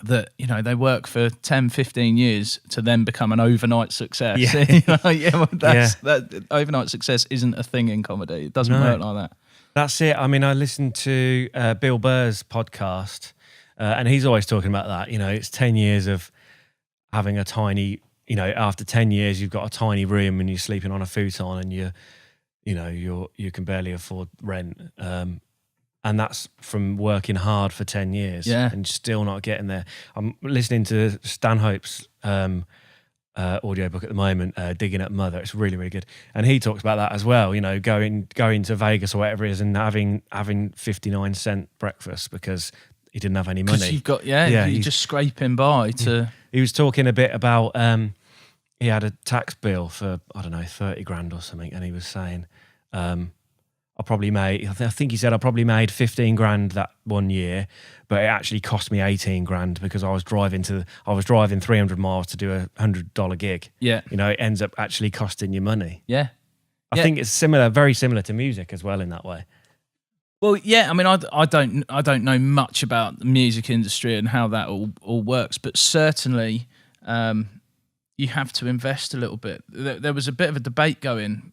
they work for 10, 15 years to then become an overnight success. That overnight success isn't a thing in comedy. It doesn't work like that. That's it. I mean, I listened to Bill Burr's podcast, and he's always talking about that. It's 10 years of having a tiny, after 10 years, you've got a tiny room and you're sleeping on a futon and you can barely afford rent. And that's from working hard for 10 years and still not getting there. I'm listening to Stanhope's audiobook at the moment, Digging Up Mother. It's really, really good. And he talks about that as well, going to Vegas or whatever it is and having 59-cent breakfast because he didn't have any money. Because you've got, you're just scraping by to... He was talking a bit about, he had a tax bill for, 30 grand or something. And he was saying... I think he said I probably made 15 grand that 1 year, but it actually cost me 18 grand because I was driving 300 miles to do a $100 gig. It ends up actually costing you money. I think it's very similar to music as well in that way. Well, I mean, I don't know much about the music industry and how that all works, but certainly you have to invest a little bit. There was a bit of a debate going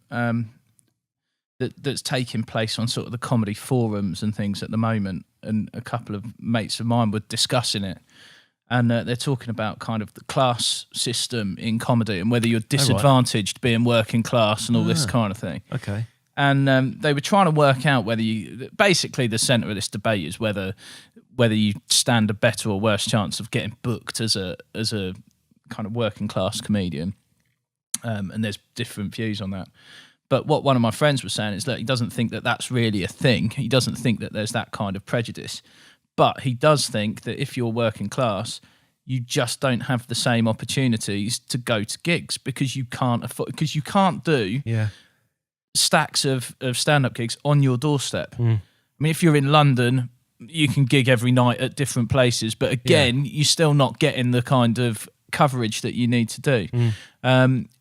that's taking place on sort of the comedy forums and things at the moment and a couple of mates of mine were discussing it. And they're talking about kind of the class system in comedy and whether you're disadvantaged being working class and all this kind of thing. Okay. And they were trying to work out whether you... Basically, the centre of this debate is whether you stand a better or worse chance of getting booked as a kind of working class comedian. And there's different views on that. But what one of my friends was saying is that he doesn't think that that's really a thing. He doesn't think that there's that kind of prejudice. But he does think that if you're working class, you just don't have the same opportunities to go to gigs because you can't afford, because you can't do stacks of stand-up gigs on your doorstep. I mean, if you're in London, you can gig every night at different places, but again, you're still not getting the kind of coverage that you need to do.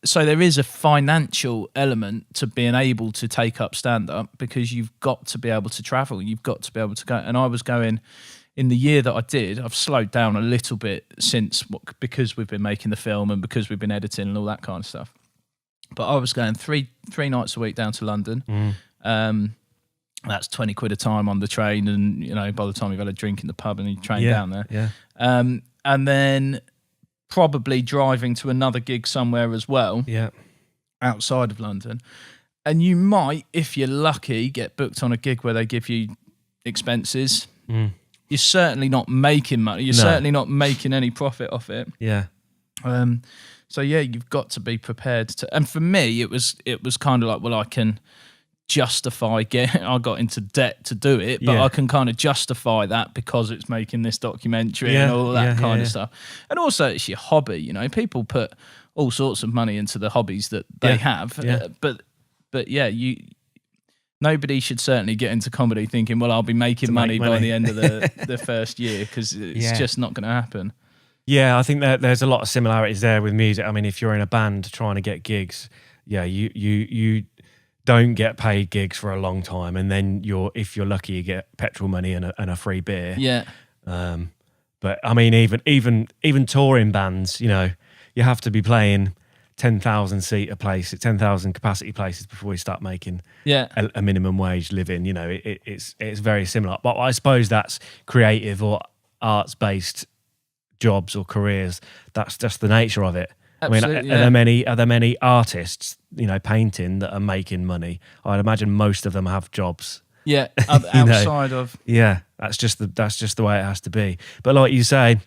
So there is a financial element to being able to take up stand-up because you've got to be able to travel. You've got to be able to go. And I was going, in the year that I did, I've slowed down a little bit since, because we've been making the film and because we've been editing and all that kind of stuff. But I was going three nights a week down to London. That's 20 quid a time on the train. And, you know, by the time you've had a drink in the pub and you train down there. And then probably driving to another gig somewhere as well, outside of London. And you might, if you're lucky, get booked on a gig where they give you expenses. You're certainly not making money. You're certainly not making any profit off it. So yeah, you've got to be prepared to. And for me, it was kind of like, well, I can justify I got into debt to do it, but I can kind of justify that because it's making this documentary and all that kind of stuff. And also it's your hobby, you know, people put all sorts of money into the hobbies that they have. But yeah, nobody should certainly get into comedy thinking, well, I'll be making money by the end of the first year, because it's just not going to happen. Yeah, I think that there's a lot of similarities there with music. I mean, if you're in a band trying to get gigs, you don't get paid gigs for a long time, and then if you're lucky, you get petrol money and a free beer. But I mean, even touring bands, you know, you have to be playing 10,000 seat a place, 10,000 capacity places before you start making a minimum wage living. You know, it's very similar. But I suppose that's creative or arts based jobs or careers. That's just the nature of it. Absolutely, I mean, are there many artists, you know, painting that are making money? I'd imagine most of them have jobs. Outside of. Yeah, that's just the way it has to be. But like you say,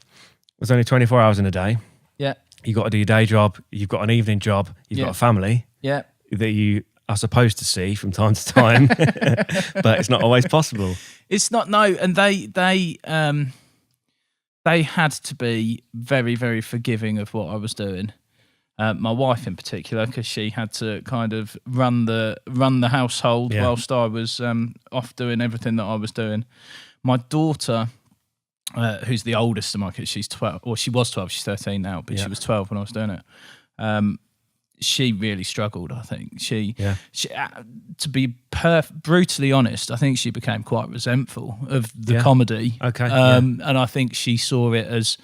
there's only 24 hours in a day. Yeah. You've got to do your day job. You've got an evening job. You've got a family. Yeah. That you are supposed to see from time to time, but it's not always possible. It's not. No, and they had to be very, very forgiving of what I was doing. My wife in particular, because she had to kind of run the household whilst I was off doing everything that I was doing. My daughter, who's the oldest of my kids, she's 12, or she was 12, she's 13 now, but she was 12 when I was doing it. She really struggled, I think. She to be brutally honest, I think she became quite resentful of the comedy. And I think she saw it as,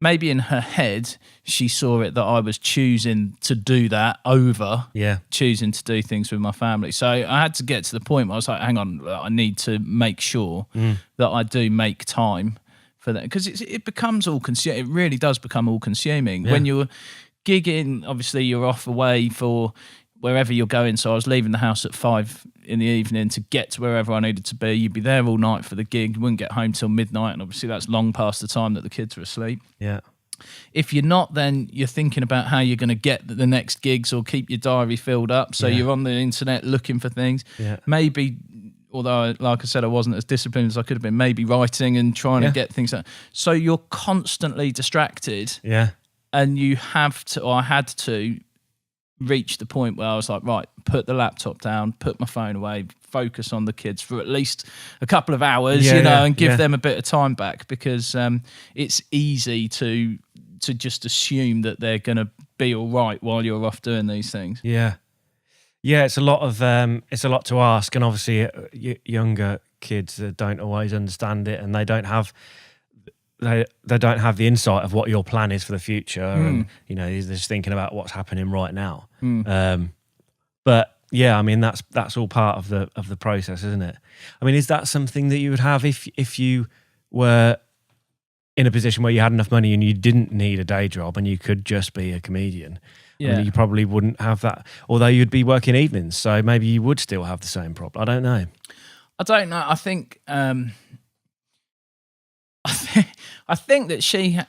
maybe in her head, she saw it that I was choosing to do that over choosing to do things with my family. So I had to get to the point where I was like, hang on, I need to make sure that I do make time for that. Because it becomes all-consuming. It really does become all-consuming. When you're gigging, obviously you're off away for wherever you're going. So I was leaving the house at 5 in the evening to get to wherever I needed to be. You'd be there all night for the gig. You wouldn't get home till midnight, and obviously that's long past the time that the kids are asleep. If you're not, then you're thinking about how you're going to get the next gigs or keep your diary filled up. So you're on the internet looking for things. Maybe, although like I said, I wasn't as disciplined as I could have been, maybe writing and trying to get things done. So you're constantly distracted. And you have to, or I had to, reach the point where I was like, right, put the laptop down, put my phone away, focus on the kids for at least a couple of hours, and give them a bit of time back, because it's easy to just assume that they're going to be all right while you're off doing these things. It's a lot to ask, and obviously younger kids don't always understand it, and they don't have the insight of what your plan is for the future, and you know, they're just thinking about what's happening right now. But Yeah, I mean that's all part of the process, isn't it? I mean, is that something that you would have if you were in a position where you had enough money and you didn't need a day job and you could just be a comedian? Yeah. I mean, you probably wouldn't have that, although you'd be working evenings, so maybe you would still have the same problem. I don't know. I think I think that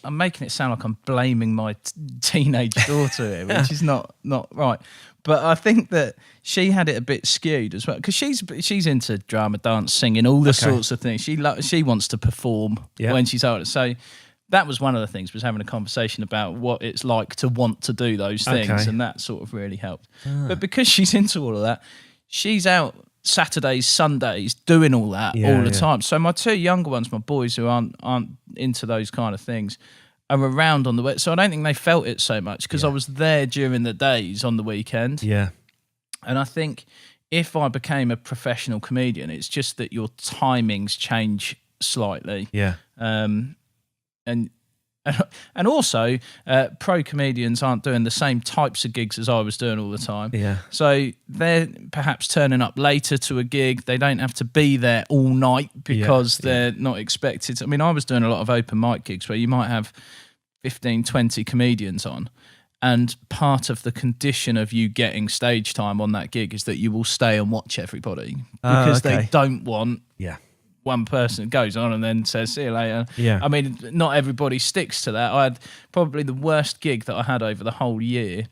I'm making it sound like I'm blaming my teenage daughter here, which is not right. But I think that she had it a bit skewed as well, because she's into drama, dance, singing, all the sorts of things. She wants to perform when she's older. So that was one of the things, was having a conversation about what it's like to want to do those things, and that sort of really helped. But because she's into all of that, she's out Saturdays, Sundays, doing all that all the time. So my two younger ones, my boys who aren't into those kind of things, are around on the weekend. So I don't think they felt it so much, because I was there during the days on the weekend. Yeah. And I think if I became a professional comedian, it's just that your timings change slightly. Yeah. And also, pro comedians aren't doing the same types of gigs as I was doing all the time. Yeah. So they're perhaps turning up later to a gig. They don't have to be there all night because they're not expected to. I mean, I was doing a lot of open mic gigs where you might have 15, 20 comedians on. And part of the condition of you getting stage time on that gig is that you will stay and watch everybody, because they don't want one person goes on and then says, see you later. Yeah. I mean, not everybody sticks to that. I had probably the worst gig that I had over the whole year.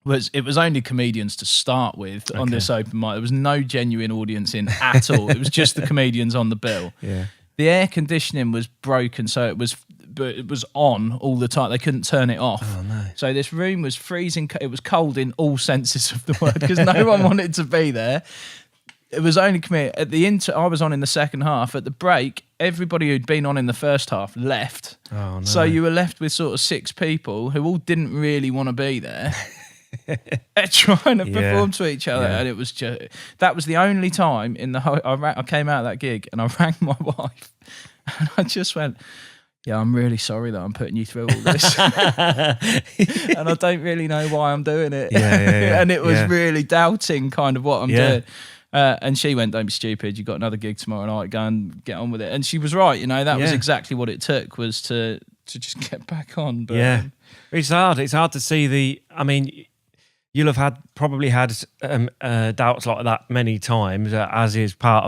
It was only comedians to start with on this open mic. There was no genuine audience in at all. It was just the comedians on the bill. Yeah. The air conditioning was broken, so it was on all the time. They couldn't turn it off. Oh, no. So this room was freezing. It was cold in all senses of the word, because no one wanted to be there. It was only at the I was on in the second half. At the break, everybody who'd been on in the first half left. Oh, no. So you were left with sort of 6 people who all didn't really want to be there. They're trying to perform to each other, and it was that was the only time in the whole. I came out of that gig and I rang my wife, and I just went, yeah, I'm really sorry that I'm putting you through all this. And I don't really know why I'm doing it. And it was really doubting kind of what I'm doing. And she went, don't be stupid, you've got another gig tomorrow night, go and get on with it. And she was right, that was exactly what it took, was to just get back on. But, it's hard to see I mean, you'll have probably had doubts like that many times, as is part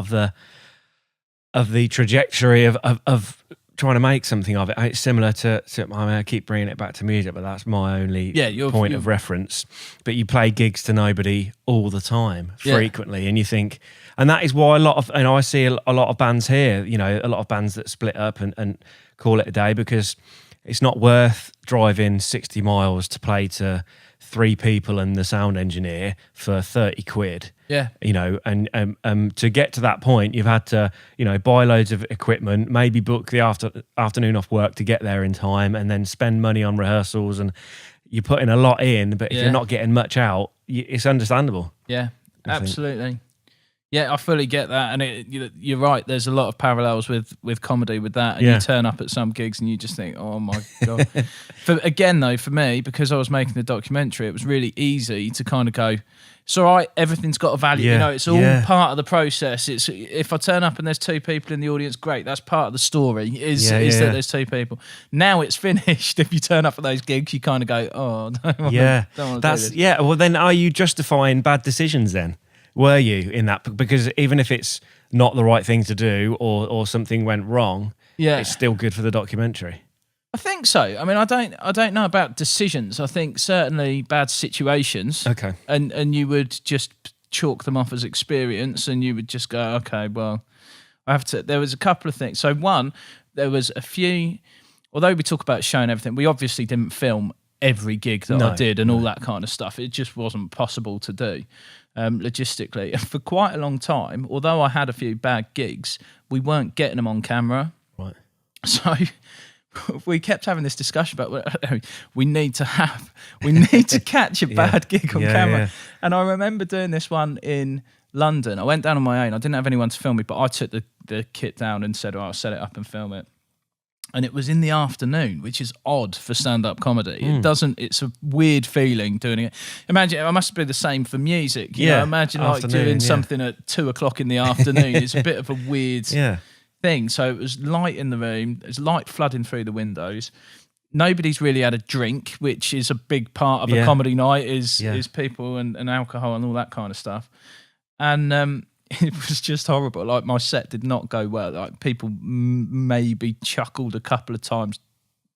of the trajectory of trying to make something of it. It's similar to I mean, I keep bringing it back to music, but that's my only point of reference. But you play gigs to nobody all the time, frequently, and you think, and that is why I see a lot of bands here, a lot of bands that split up and call it a day, because it's not worth driving 60 miles to play to 3 people and the sound engineer for 30 quid. Yeah. And to get to that point, you've had to, buy loads of equipment, maybe book the afternoon off work to get there in time, and then spend money on rehearsals, and you're putting a lot in, but if you're not getting much out, it's understandable. Yeah, absolutely. Yeah, I fully get that, and you're right. There's a lot of parallels with comedy with that, and you turn up at some gigs and you just think, oh my God. For me, because I was making the documentary, it was really easy to kind of go, it's all right, everything's got a value. It's all part of the process. It's if I turn up and there's 2 people in the audience, great, that's part of the story, is that there's 2 people. Now it's finished. If you turn up at those gigs, you kind of go, oh, no, don't want to do this. Yeah, well then are you justifying bad decisions then? Were you in that? Because even if it's not the right thing to do, or something went wrong, it's still good for the documentary. I think so. I mean, I don't know about decisions. I think certainly bad situations. Okay. And you would just chalk them off as experience, and you would just go, okay, well, I have to. There was a couple of things. So one, there was a few. Although we talk about showing everything, we obviously didn't film every gig that I did and all that kind of stuff. It just wasn't possible to do. Logistically. And for quite a long time, although I had a few bad gigs, we weren't getting them on camera. Right. So we kept having this discussion about we need to catch a bad gig on camera. Yeah. And I remember doing this one in London. I went down on my own. I didn't have anyone to film me, but I took the kit down and said, I'll set it up and film it. And it was in the afternoon, which is odd for stand-up comedy. It's a weird feeling doing it. Imagine, it must be the same for music. You know, imagine like doing something at 2:00 in the afternoon. It's a bit of a weird thing. So it was light in the room. There's light flooding through the windows. Nobody's really had a drink, which is a big part of a comedy night, is people and alcohol and all that kind of stuff. And it was just horrible. Like, my set did not go well. Like, people maybe chuckled a couple of times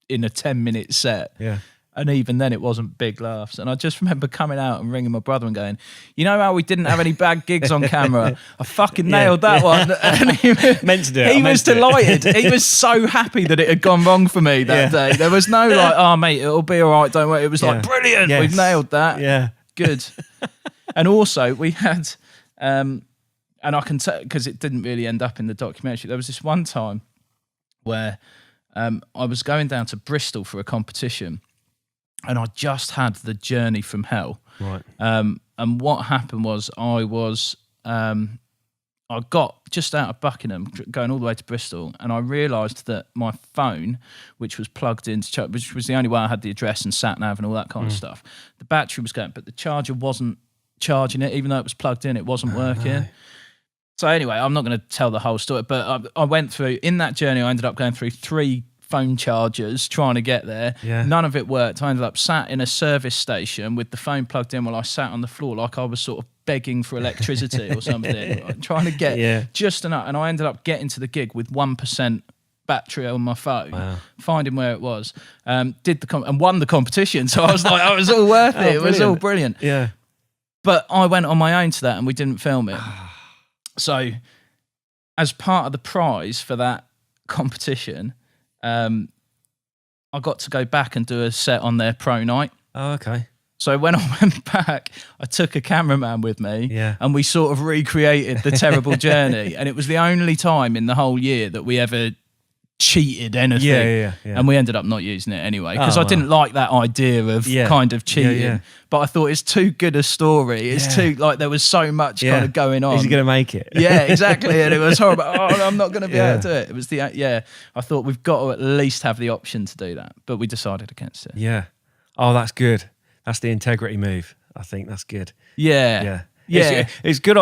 in a 10-minute set. Yeah. And even then, it wasn't big laughs. And I just remember coming out and ringing my brother and going, you know how we didn't have any bad gigs on camera? I fucking nailed that one. And meant to do it. He was delighted. He was so happy that it had gone wrong for me that day. There was no like, oh, mate, it'll be all right, don't worry. It was like, brilliant. Yes. We've nailed that. Yeah. Good. And also, we had... and I can tell, because it didn't really end up in the documentary, there was this one time where I was going down to Bristol for a competition, and I just had the Journey from Hell. Right. And what happened was I got just out of Buckingham, going all the way to Bristol, and I realised that my phone, which was plugged into, which was the only way I had the address and sat nav and all that kind of stuff, the battery was going, but the charger wasn't charging it, even though it was plugged in, it wasn't working. No. So anyway, I'm not going to tell the whole story, but I went through, in that journey, I ended up going through 3 phone chargers trying to get there. Yeah. None of it worked. I ended up sat in a service station with the phone plugged in while I sat on the floor like I was sort of begging for electricity or something, trying to get just enough. And I ended up getting to the gig with 1% battery on my phone, finding where it was, and won the competition. So I was like, oh, it was all worth it. It was all brilliant. Yeah. But I went on my own to that and we didn't film it. So, as part of the prize for that competition, I got to go back and do a set on their pro night. Oh, okay. So when I went back, I took a cameraman with me, and we sort of recreated the terrible journey. And it was the only time in the whole year that we ever cheated anything. Yeah. And we ended up not using it anyway, because I didn't like that idea of kind of cheating. Yeah. But I thought it's too good a story. It's too, like, there was so much kind of going on. Is he going to make it? Yeah, exactly. And it was horrible. Oh, I'm not going to be able to do it. It was I thought we've got to at least have the option to do that. But we decided against it. Yeah. Oh, that's good. That's the integrity move. I think that's good. Yeah. It's good.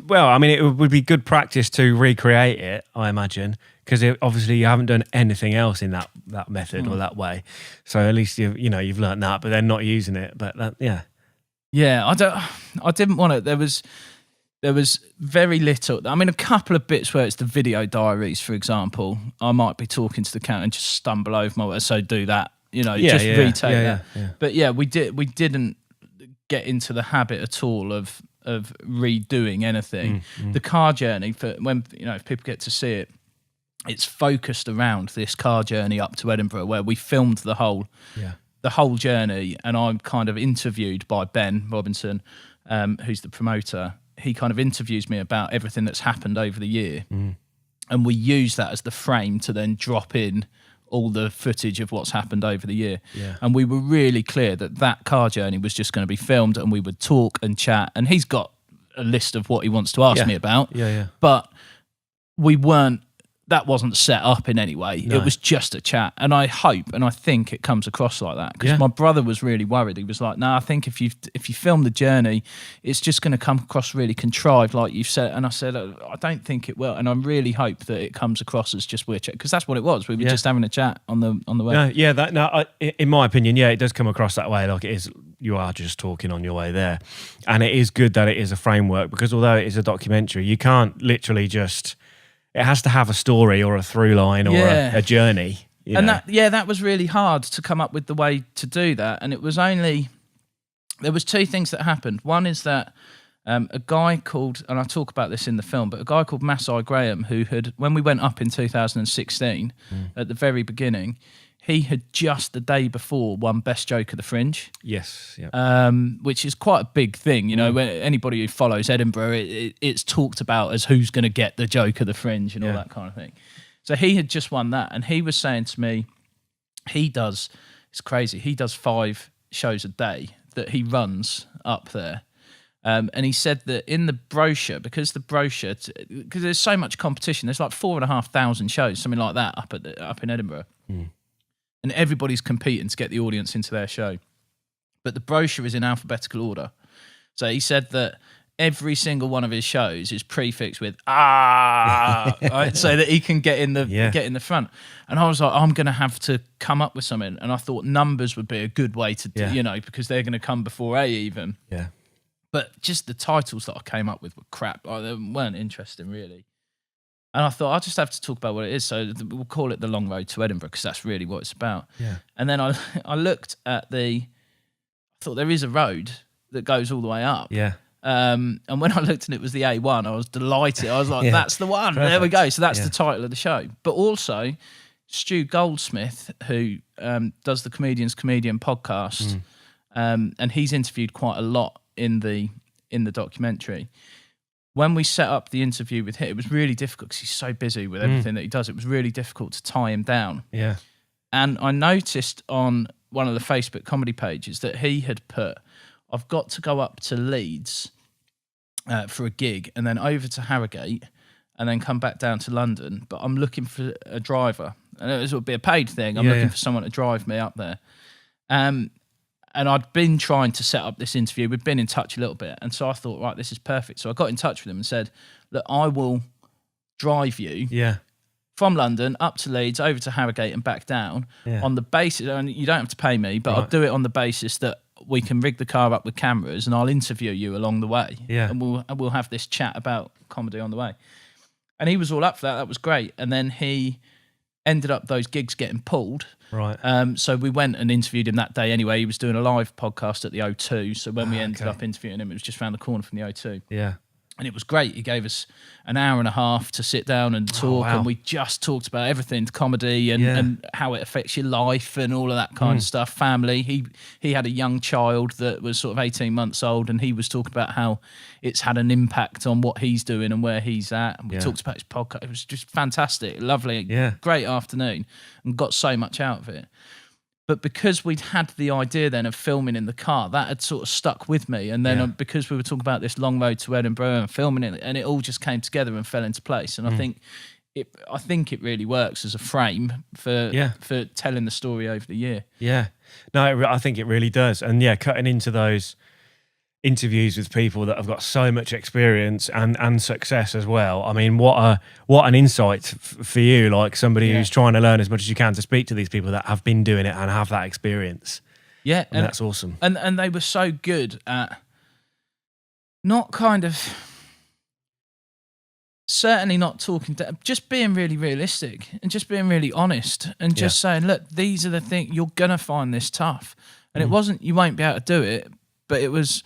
Well, I mean, it would be good practice to recreate it, I imagine, because obviously you haven't done anything else in that method or that way. So at least you've learned that, but then not using it. But I didn't want it. There was very little. I mean, a couple of bits where it's the video diaries, for example. I might be talking to the camera and just stumble over my words. So do that. Retake that. Yeah. But we didn't get into the habit at all of redoing anything. The car journey, for when if people get to see it, it's focused around this car journey up to Edinburgh, where we filmed the whole journey, and I'm kind of interviewed by Ben Robinson, who's the promoter. He kind of interviews me about everything that's happened over the year, and we use that as the frame to then drop in all the footage of what's happened over the year. And we were really clear that car journey was just going to be filmed, and we would talk and chat, and he's got a list of what he wants to ask me about. But that wasn't set up in any way. No. It was just a chat. And I hope and I think it comes across like that. Because my brother was really worried. He was like, no, I think if you film the journey, it's just going to come across really contrived, like you've said. And I said, I don't think it will. And I really hope that it comes across as just we're chatting. Because that's what it was. We were just having a chat on the way. In my opinion, it does come across that way. Like it is, you are just talking on your way there. And it is good that it is a framework, because although it is a documentary, you can't literally just... It has to have a story or a through line or a journey. That was really hard to come up with the way to do that. And it was there was 2 things that happened. One is that a guy called, and I talk about this in the film, but a guy called Masai Graham, who had, when we went up in 2016, at the very beginning, he had just the day before won Best Joke of the Fringe. Yes. Yeah. Which is quite a big thing. When anybody who follows Edinburgh, it's talked about as who's going to get the Joke of the Fringe and all that kind of thing. So he had just won that, and he was saying to me, it's crazy, he does 5 shows a day that he runs up there. And he said that in the brochure, because there's so much competition, there's like 4,500 shows, something like that, up in Edinburgh. and everybody's competing to get the audience into their show. But the brochure is in alphabetical order. So he said that every single one of his shows is prefixed with right, so that he can get in the front. And I was like, I'm going to have to come up with something. And I thought numbers would be a good way to do, because they're going to come before A even. Yeah. But just the titles that I came up with were crap. Like, they weren't interesting, really. And I thought, I'll just have to talk about what it is. So we'll call it the Long Road to Edinburgh, because that's really what it's about. Yeah. And then I looked at I thought there is a road that goes all the way up. Yeah. And when I looked and it was the A1, I was delighted. I was like, that's the one. Perfect. There we go. So that's the title of the show. But also, Stu Goldsmith, who does the Comedian podcast, and he's interviewed quite a lot in the documentary. When we set up the interview with him, it was really difficult because he's so busy with everything that he does. It was really difficult to tie him down. Yeah. And I noticed on one of the Facebook comedy pages that he had put, I've got to go up to Leeds for a gig and then over to Harrogate and then come back down to London. But I'm looking for a driver. And it would be a paid thing. I'm looking for someone to drive me up there. And I'd been trying to set up this interview. We'd been in touch a little bit. And so I thought, right, this is perfect. So I got in touch with him and said, look, I will drive you from London up to Leeds, over to Harrogate and back down on the basis, and you don't have to pay me, but I'll do it on the basis that we can rig the car up with cameras and I'll interview you along the way. Yeah. And we'll have this chat about comedy on the way. And he was all up for that. That was great. And then he ended up those gigs getting pulled. Right. So we went and interviewed him that day anyway. He was doing a live podcast at the O2. So when we ended up interviewing him, it was just around the corner from the O2. Yeah. And it was great. He gave us an hour and a half to sit down and talk, and we just talked about everything, comedy and how it affects your life and all of that kind of stuff. Family. He had a young child that was sort of 18 months old, and he was talking about how it's had an impact on what he's doing and where he's at. And we talked about his podcast. It was just fantastic, lovely, great afternoon, and got so much out of it. But because we'd had the idea then of filming in the car, that had sort of stuck with me. And then because we were talking about this Long Road to Edinburgh and filming it, and it all just came together and fell into place. And I think it really works as a frame for telling the story over the year. Yeah. No, I think it really does. And cutting into those interviews with people that have got so much experience and success as well. I mean, what an insight for you, like somebody who's trying to learn as much as you can, to speak to these people that have been doing it and have that experience. Yeah. And that's awesome. And they were so good at not kind of, certainly not talking, just being really realistic and just being really honest and just saying, look, these are the things, you're going to find this tough. And it wasn't, you won't be able to do it, but it was,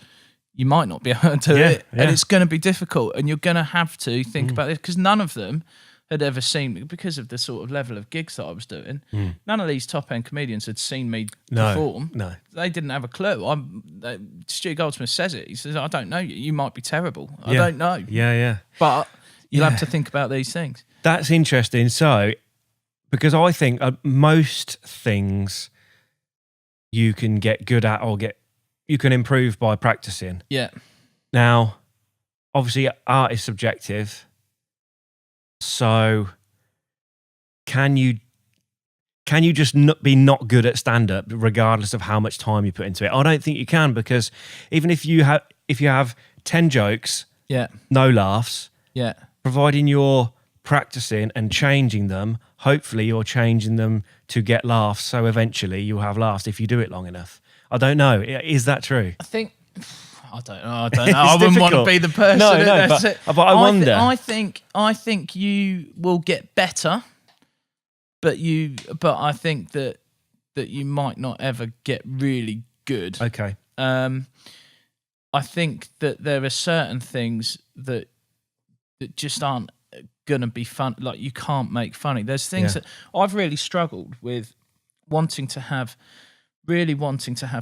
you might not be able to do it, and it's going to be difficult, and you're going to have to think about this, because none of them had ever seen me, because of the sort of level of gigs that I was doing. None of these top-end comedians had seen me perform. No. They didn't have a clue. Stu Goldsmith says it. He says, I don't know you. You might be terrible. I don't know. Yeah. But you'll have to think about these things. That's interesting. So, because I think most things you can get good at or you can improve by practicing. Yeah. Now, obviously, art is subjective. So, can you just be not good at stand-up regardless of how much time you put into it? I don't think you can, because even if you have 10 jokes, no laughs, providing you're practicing and changing them, hopefully you're changing them to get laughs. So eventually you'll have laughs if you do it long enough. I don't know. Is that true? I don't know. I wouldn't want to be the person. No, but I wonder. I think you will get better, but I think that you might not ever get really good. Okay. I think that there are certain things that just aren't gonna be fun. Like, you can't make funny. There's things that I've really struggled with, wanting to have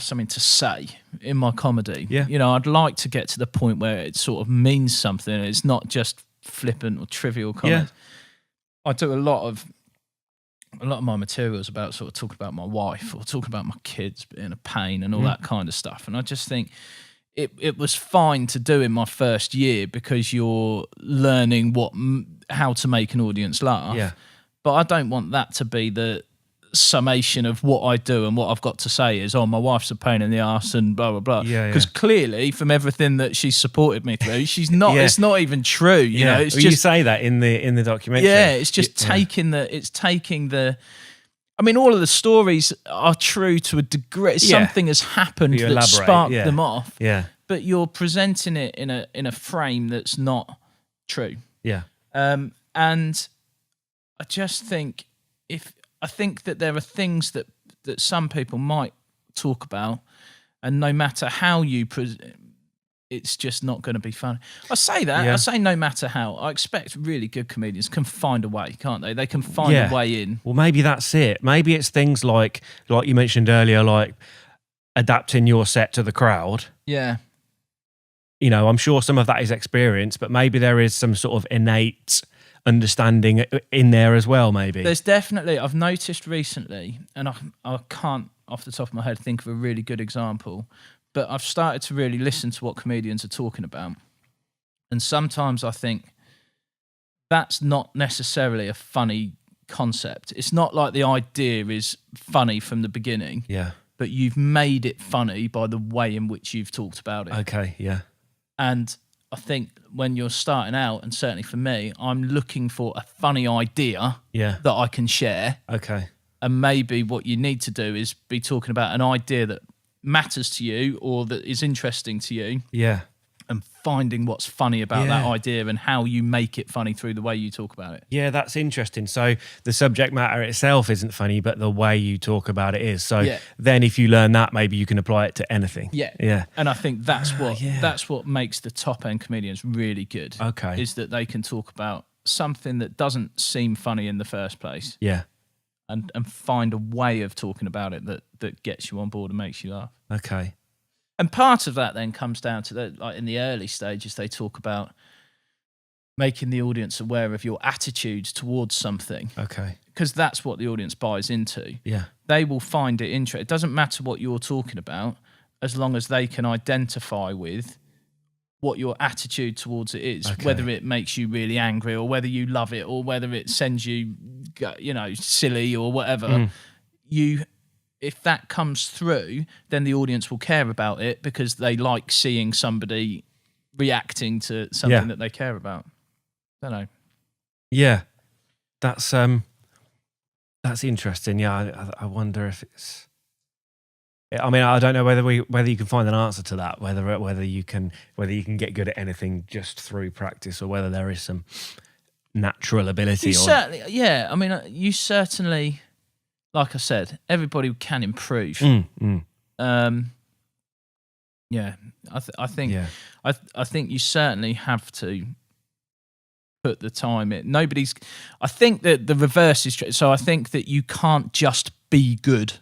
something to say in my comedy. Yeah. You know, I'd like to get to the point where it sort of means something. It's not just flippant or trivial comments. I do a lot of my materials about sort of talking about my wife or talking about my kids being a pain and all that kind of stuff. And I just think it was fine to do in my first year, because you're learning how to make an audience laugh. Yeah. But I don't want that to be the summation of what I do and what I've got to say is, oh, my wife's a pain in the arse and blah blah blah. Because clearly, from everything that she's supported me through, she's not. It's not even true. You know, it's just, you say that in the documentary. Yeah, it's just taking the. I mean, all of the stories are true to a degree. Something has happened that sparked them off. Yeah, but you're presenting it in a frame that's not true. Yeah. And I just think that there are things that some people might talk about, and no matter how you it's just not going to be funny. I say that. I say no matter how. I expect really good comedians can find a way, can't they? They can find a way in. Well, maybe that's it. Maybe it's things like you mentioned earlier, like adapting your set to the crowd. Yeah. You know, I'm sure some of that is experience, but maybe there is some sort of innate understanding in there as well, maybe. There's definitely, I've noticed recently, and I can't off the top of my head think of a really good example, but I've started to really listen to what comedians are talking about. And sometimes I think that's not necessarily a funny concept. It's not like the idea is funny from the beginning. Yeah. But you've made it funny by the way in which you've talked about it. Okay, yeah. And I think when you're starting out, and certainly for me, I'm looking for a funny idea that I can share. Okay. And maybe what you need to do is be talking about an idea that matters to you or that is interesting to you. Yeah. And finding what's funny about that idea and how you make it funny through the way you talk about it. Yeah, that's interesting. So the subject matter itself isn't funny, but the way you talk about it is. So then if you learn that, maybe you can apply it to anything. Yeah. Yeah. And I think that's what makes the top end comedians really good. Okay. Is that they can talk about something that doesn't seem funny in the first place. Yeah. And find a way of talking about it that gets you on board and makes you laugh. Okay. And part of that then comes down to like in the early stages, they talk about making the audience aware of your attitudes towards something. Okay. Because that's what the audience buys into. Yeah. They will find it interesting. It doesn't matter what you're talking about, as long as they can identify with what your attitude towards it is, whether it makes you really angry or whether you love it or whether it sends you, silly or whatever. If that comes through, then the audience will care about it because they like seeing somebody reacting to something that they care about. Don't know. Yeah, that's interesting. Yeah, I wonder if it's. I mean, I don't know whether you can find an answer to that. Whether you can get good at anything just through practice, or whether there is some natural ability. Certainly, yeah. I mean, you certainly. Like I said, everybody can improve. I think you certainly have to put the time in. I think that the reverse is true. So I think that you can't just be good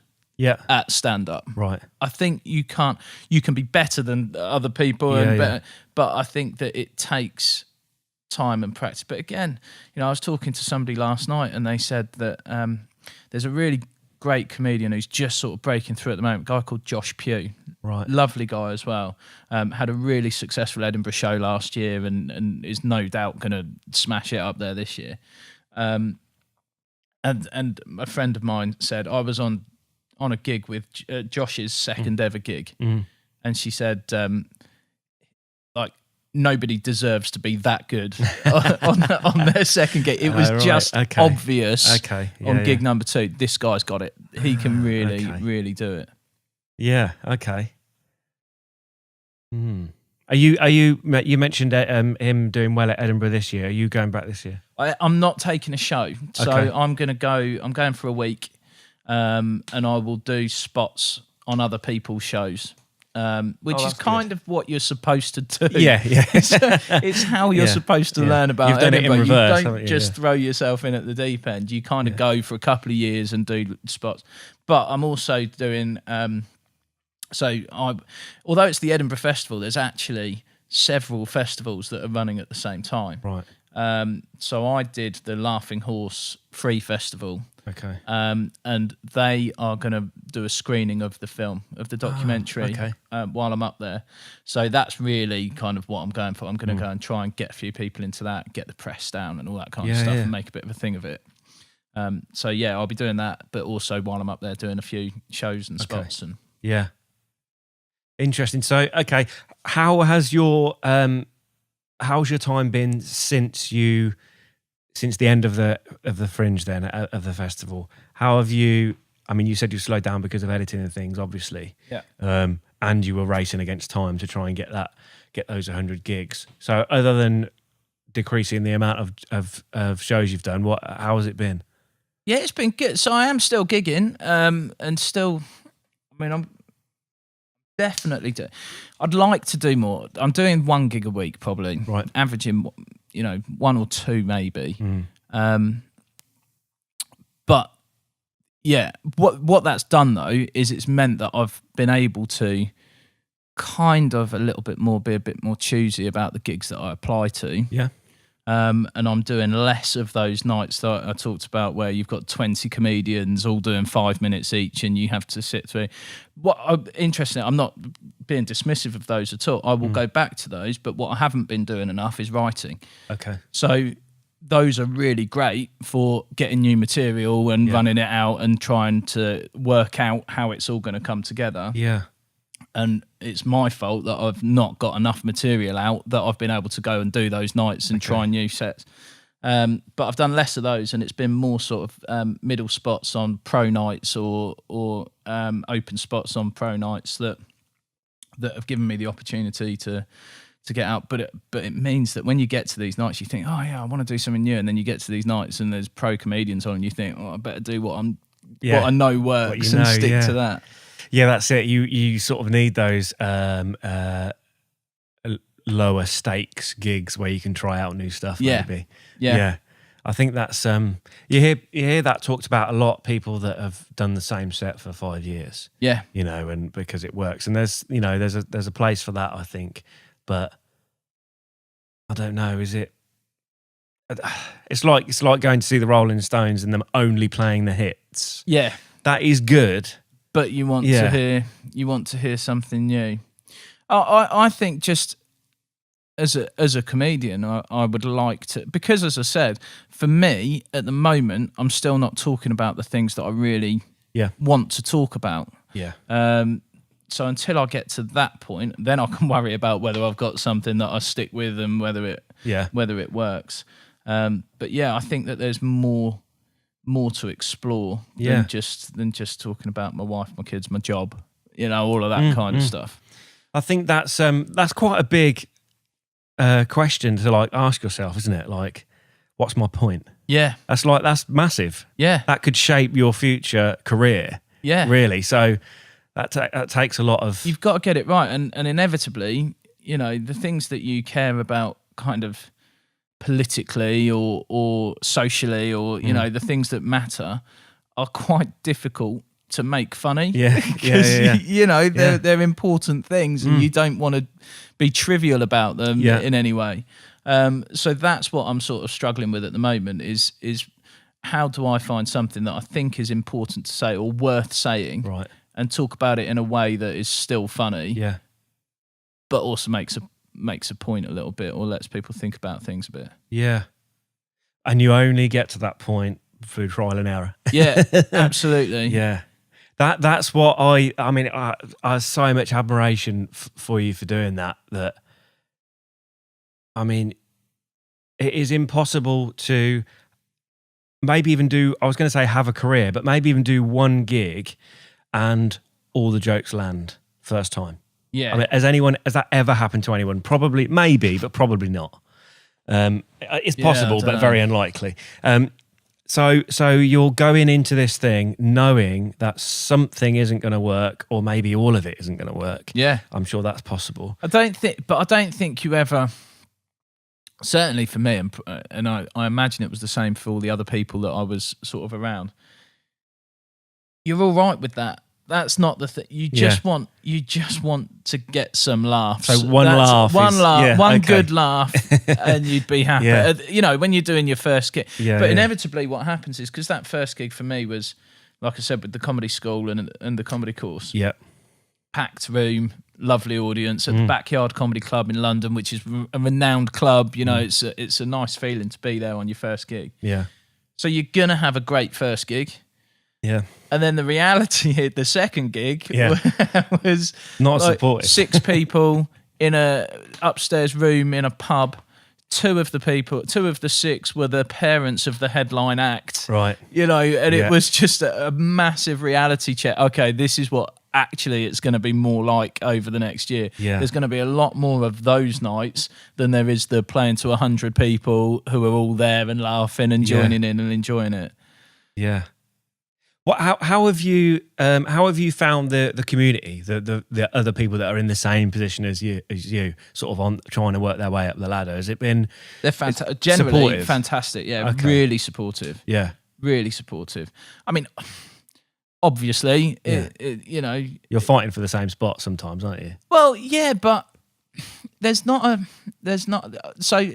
at stand-up. Right. I think you can be better than other people, but I think that it takes time and practice. But again, I was talking to somebody last night and they said that there's a really great comedian who's just sort of breaking through at the moment, a guy called Josh Pugh. Right. Lovely guy as well. Had a really successful Edinburgh show last year and is no doubt going to smash it up there this year. And a friend of mine said, I was on a gig with Josh's second ever gig. And she said, nobody deserves to be that good on their second gig. It was just obvious on gig number 2. This guy's got it. He can really do it. Yeah. Okay. Are you mentioned him doing well at Edinburgh this year? Are you going back this year? I'm not taking a show, so I'm going for a week, and I will do spots on other people's shows. Which is kind of what you're supposed to do. Yeah. It's how you're supposed to learn about You've done it in reverse, you don't just throw yourself in at the deep end. You kind of go for a couple of years and do spots. But I'm also doing... although it's the Edinburgh Festival, there's actually several festivals that are running at the same time. Right. So I did the Laughing Horse Free Festival. Okay. And they are going to do a screening of the film, of the documentary, while I'm up there. So that's really kind of what I'm going for. I'm going to go and try and get a few people into that, get the press down and all that kind of stuff and make a bit of a thing of it. So yeah, I'll be doing that, but also while I'm up there doing a few shows and spots. And yeah, interesting. So okay, how's your time been since the end of the Fringe then, of the festival? How have you? I mean, you said you slowed down because of editing and things, obviously. Yeah. And you were racing against time to try and get those 100 gigs. So other than decreasing the amount of shows you've done, how has it been? Yeah, it's been good. So I am still gigging, and still, I mean, I'm definitely I'd like to do more. I'm doing 1 gig a week, probably. Right. Averaging, 1 or 2 maybe. But yeah, what that's done though is it's meant that I've been able to kind of be a bit more choosy about the gigs that I apply to. Yeah. And I'm doing less of those nights that I talked about where you've got 20 comedians all doing 5 minutes each and you have to sit through. Interesting, I'm not being dismissive of those at all. I will go back to those, but what I haven't been doing enough is writing. Okay. So those are really great for getting new material and running it out and trying to work out how it's all going to come together. Yeah. And it's my fault that I've not got enough material out that I've been able to go and do those nights and try new sets. But I've done less of those, and it's been more sort of middle spots on pro nights or open spots on pro nights that have given me the opportunity to get out. But it means that when you get to these nights, you think, oh yeah, I want to do something new, and then you get to these nights and there's pro comedians on, and you think, oh, I better do what I know works and stick to that. Yeah, that's it. You sort of need those lower stakes gigs where you can try out new stuff. Maybe. Yeah. I think that's you hear that talked about a lot. People that have done the same set for 5 years. Yeah. And because it works, and there's a place for that, I think. But I don't know. Is it? It's like going to see the Rolling Stones and them only playing the hits. Yeah, that is good. But you want to hear something new. I think just as a comedian, I would like to, because as I said, for me at the moment, I'm still not talking about the things that I really want to talk about. Yeah. So until I get to that point, then I can worry about whether I've got something that I stick with and whether it works. But yeah, I think that there's more to explore than just talking about my wife, my kids, my job, all of that kind of stuff. I think that's quite a big question to ask yourself, isn't it? Like, what's my point? Yeah, that's massive. Yeah, that could shape your future career. Yeah, really. So that takes a lot of. You've got to get it right, and inevitably, the things that you care about, kind of politically or socially, or the things that matter are quite difficult to make funny. Because they're important things, and you don't want to be trivial about them in any way. So that's what I'm sort of struggling with at the moment is how do I find something that I think is important to say or worth saying, right, and talk about it in a way that is still funny, but also makes a point a little bit, or lets people think about things a bit. Yeah. And you only get to that point through trial and error. Yeah, absolutely. Yeah. That's what I have so much admiration for you for doing that, I mean, it is impossible to maybe even do, I was going to say have a career, but maybe even do one gig and all the jokes land first time. Yeah. I mean, has that ever happened to anyone? Probably, maybe, but probably not. It's possible, but very unlikely. So you're going into this thing knowing that something isn't going to work, or maybe all of it isn't going to work. Yeah. I'm sure that's possible. I don't think you ever, certainly for me, and I imagine it was the same for all the other people that I was sort of around. You're all right with that. That's not the thing. You just want to get some laughs. So one good laugh, and you'd be happy. When you're doing your first gig. But inevitably, what happens is, because that first gig for me was, like I said, with the comedy school and the comedy course. Yeah. Packed room, lovely audience at the Backyard Comedy Club in London, which is a renowned club. It's a nice feeling to be there on your first gig. Yeah. So you're going to have a great first gig. Yeah. And then the reality hit the second gig was not like supportive. 6 people in a upstairs room in a pub. 2 of the 6 were the parents of the headline act. Right. You know, and it was just a massive reality check. Okay, this is what actually it's going to be more like over the next year. Yeah. There's going to be a lot more of those nights than there is the playing to 100 people who are all there and laughing and joining in and enjoying it. Yeah. What? How have you found the community, the other people that are in the same position as you, sort of on trying to work their way up the ladder? Has it been? They're generally supportive? Fantastic. Yeah, okay. Really supportive. Yeah, really supportive. I mean, obviously, you know, you're fighting for the same spot sometimes, aren't you? Well, yeah, but there's not. So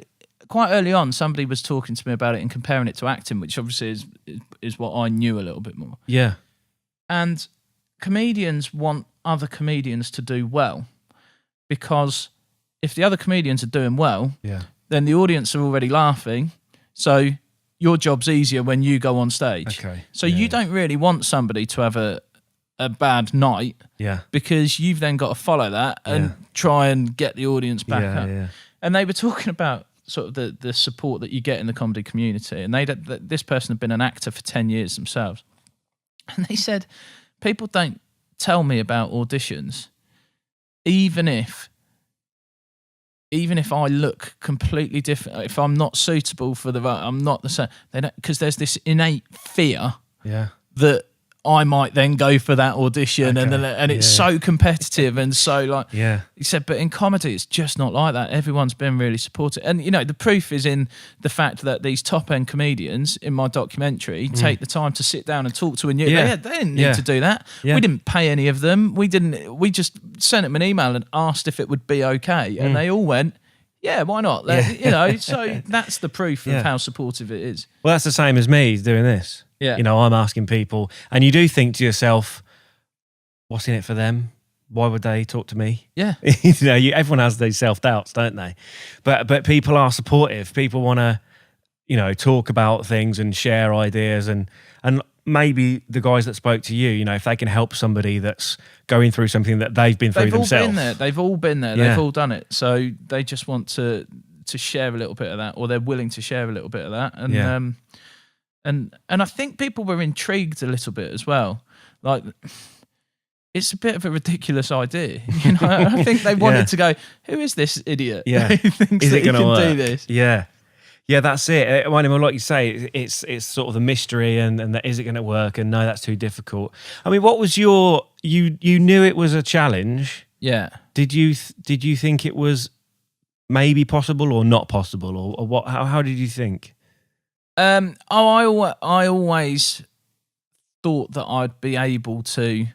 quite early on, somebody was talking to me about it and comparing it to acting, which obviously is what I knew a little bit more. Yeah. And comedians want other comedians to do well, because if the other comedians are doing well, then the audience are already laughing. So your job's easier when you go on stage. Okay. So you don't really want somebody to have a bad night, because you've then got to follow that and try and get the audience back up. Yeah. And they were talking about sort of the support that you get in the comedy community, and this person had been an actor for 10 years themselves, and they said people don't tell me about auditions, even if I look completely different, if I'm not suitable for I'm not the same. They don't, because there's this innate fear that I might then go for that audition, and it's so competitive and so like. He said, but in comedy, it's just not like that. Everyone's been really supportive, and you know the proof is in the fact that these top end comedians in my documentary take the time to sit down and talk to a new. They didn't need to do that. We didn't pay any of them. We just sent them an email and asked if it would be okay, and they all went, yeah, why not? You know, so that's the proof of how supportive it is. Well, that's the same as me doing this. Yeah. You know, I'm asking people, and you do think to yourself, what's in it for them? Why would they talk to me? Yeah. You know, everyone has these self-doubts, don't they? But people are supportive. People want to, you know, talk about things and share ideas, and maybe the guys that spoke to you know, if they can help somebody that's going through something that they've been through themselves. They've all been there. They've all done it. So they just want to share a little bit of that, or they're willing to share a little bit of that. And And I think people were intrigued a little bit as well. Like, it's a bit of a ridiculous idea. You know, I think they wanted to go, who is this idiot who thinks that he can do this? Yeah. Yeah, that's it. Well, like you say, it's sort of the mystery and that, is it going to work? And no, that's too difficult. I mean, what was you knew it was a challenge. Yeah. Did you think it was maybe possible or not possible, or what? How did you think? I always thought that I'd be able to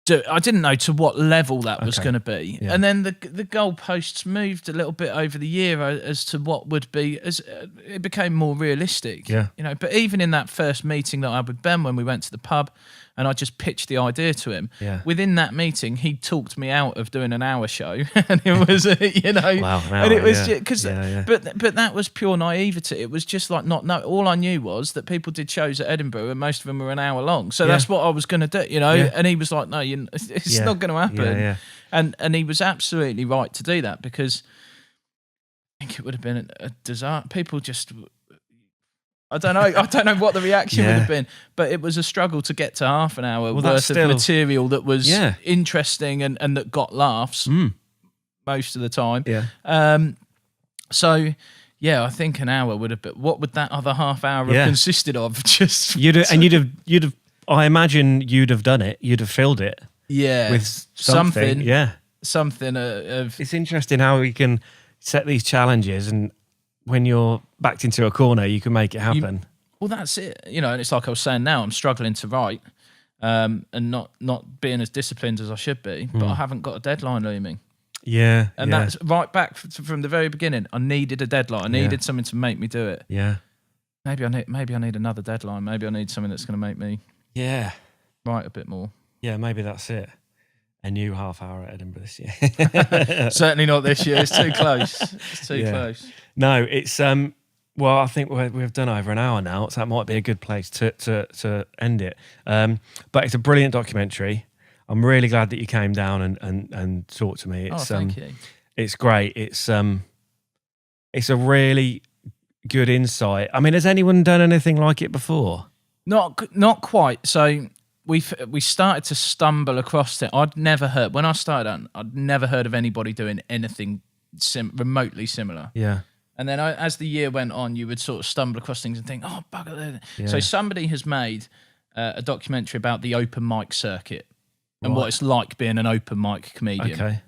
do. I didn't know to what level that was going to be, and then the goalposts moved a little bit over the year as to what would be. As it became more realistic, you know. But even in that first meeting that I had with Ben when we went to the pub, and I just pitched the idea to him. Within that meeting, he talked me out of doing an hour show, and it was, you know, and it was because, but that was pure naivety. It was just like all I knew was that people did shows at Edinburgh, and most of them were an hour long. So that's what I was going to do, you know. And he was like, "No, it's not going to happen." And he was absolutely right to do that, because I think it would have been a disaster. People just. I don't know what the reaction would have been, but it was a struggle to get to half an hour worth of material that was interesting and that got laughs most of the time. So I think an hour would have been. What would that other half hour have consisted of? Just you'd have. I imagine you'd have done it. You'd have filled it. With something. Something of. It's interesting how we can set these challenges, and when you're backed into a corner, you can make it happen. Well, that's it. You know, and it's like I was saying now, I'm struggling to write and not being as disciplined as I should be, but I haven't got a deadline looming. Yeah. And that's right back from the very beginning. I needed a deadline. I needed something to make me do it. Yeah. Maybe I need another deadline. Maybe I need something that's going to make me write a bit more. Yeah, maybe that's it. A new half hour at Edinburgh this year. Certainly not this year. It's too close. It's too close. No, it's Well, I think we've done over an hour now, so that might be a good place to end it. But it's a brilliant documentary. I'm really glad that you came down and talked to me. It's, thank you. It's great. It's a really good insight. I mean, has anyone done anything like it before? Not quite. So we started to stumble across it. I'd never heard of anybody doing anything remotely similar. Yeah. And then as the year went on, you would sort of stumble across things and think, oh, bugger that. Yeah. So somebody has made a documentary about the open mic circuit and what it's like being an open mic comedian. Okay.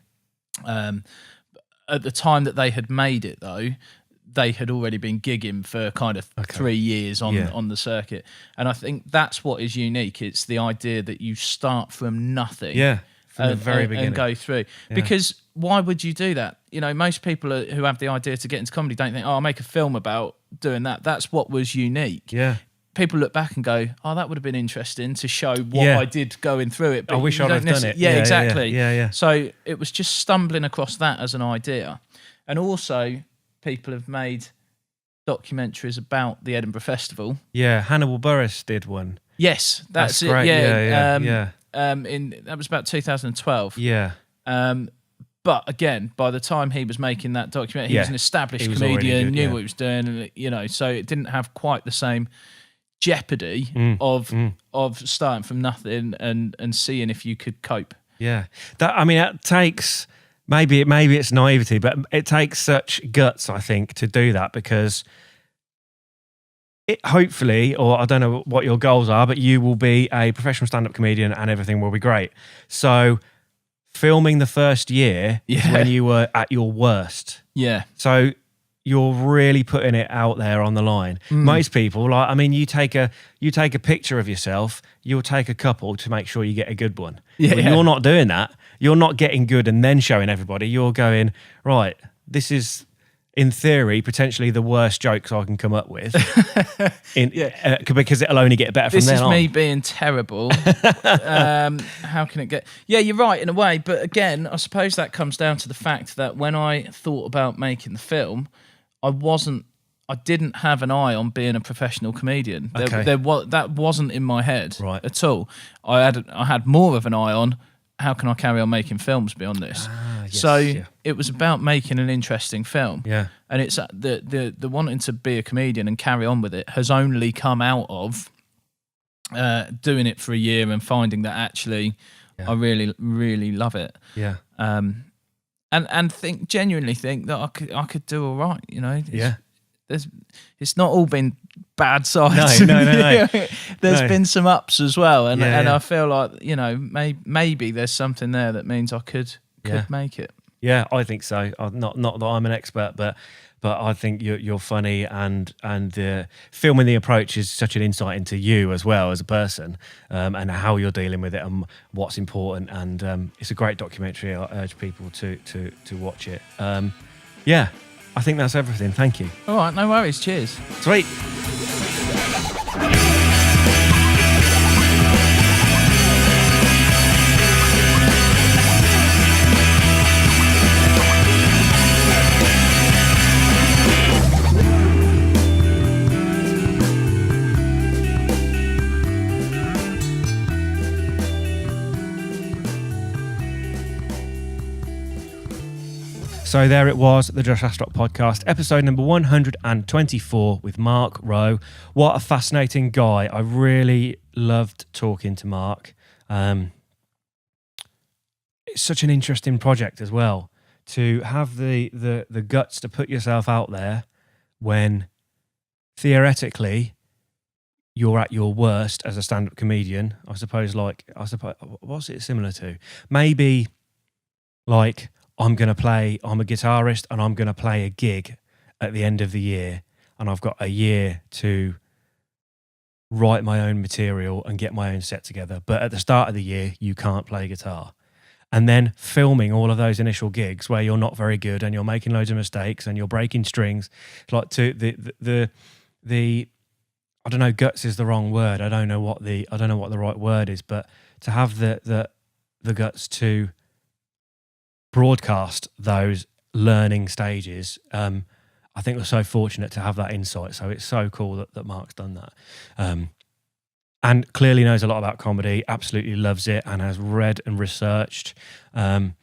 At the time that they had made it, though, they had already been gigging for kind of 3 years on the circuit. And I think that's what is unique. It's the idea that you start from nothing. Yeah. From the very beginning. And go through. Yeah. Because why would you do that? You know, most people who have the idea to get into comedy don't think, oh, I'll make a film about doing that. That's what was unique. Yeah. People look back and go, oh, that would have been interesting to show what I did going through it. But I wish I'd have done it. Yeah, exactly. Yeah. So it was just stumbling across that as an idea. And also, people have made documentaries about the Edinburgh Festival. Yeah, Hannibal Buress did one. Yes, that's it. Great. Yeah. That was about 2012. Yeah. But again, by the time he was making that documentary, he was an established comedian, knew what he was doing, and so it didn't have quite the same jeopardy of starting from nothing and seeing if you could cope. Yeah, it takes maybe it's naivety, but it takes such guts, I think, to do that, because it hopefully, or I don't know what your goals are, but you will be a professional stand-up comedian and everything will be great. So filming the first year is when you were at your worst. Yeah. So you're really putting it out there on the line. Most people, you take a picture of yourself, you'll take a couple to make sure you get a good one. Yeah. But you're not doing that. You're not getting good and then showing everybody. You're going, right, this is, in theory, potentially the worst jokes I can come up with, because it'll only get better from then on. This is me being terrible. How can it get... Yeah, you're right, in a way. But again, I suppose that comes down to the fact that when I thought about making the film, I didn't have an eye on being a professional comedian. That wasn't in my head at all. I had more of an eye on how can I carry on making films beyond this. It was about making an interesting film. Yeah. And it's the wanting to be a comedian and carry on with it has only come out of doing it for a year and finding that actually I really, really love it. Yeah. And genuinely think that I could do all right, It's not all been bad sides. No. There's been some ups as well, and I feel like maybe there's something there that means I could make it. Yeah, I think so. Not that I'm an expert, but I think you're funny, and filming the approach is such an insight into you as well as a person, and how you're dealing with it and what's important. And it's a great documentary. I urge people to watch it. I think that's everything. Thank you. All right, no worries. Cheers. Sweet. So there it was, the Josh Astrop podcast, episode number 124 with Mark Rowe. What a fascinating guy. I really loved talking to Mark. It's such an interesting project as well, to have the guts to put yourself out there when theoretically you're at your worst as a stand-up comedian. I suppose what's it similar to? Maybe like... I'm a guitarist and I'm going to play a gig at the end of the year, and I've got a year to write my own material and get my own set together. But at the start of the year, you can't play guitar. And then filming all of those initial gigs where you're not very good and you're making loads of mistakes and you're breaking strings, like to the I don't know, guts is the wrong word. I don't know what the right word is, but to have the guts to broadcast those learning stages, I I think we're so fortunate to have that insight. So it's so cool that Mark's done that. And clearly knows a lot about comedy, absolutely loves it, and has read and researched. And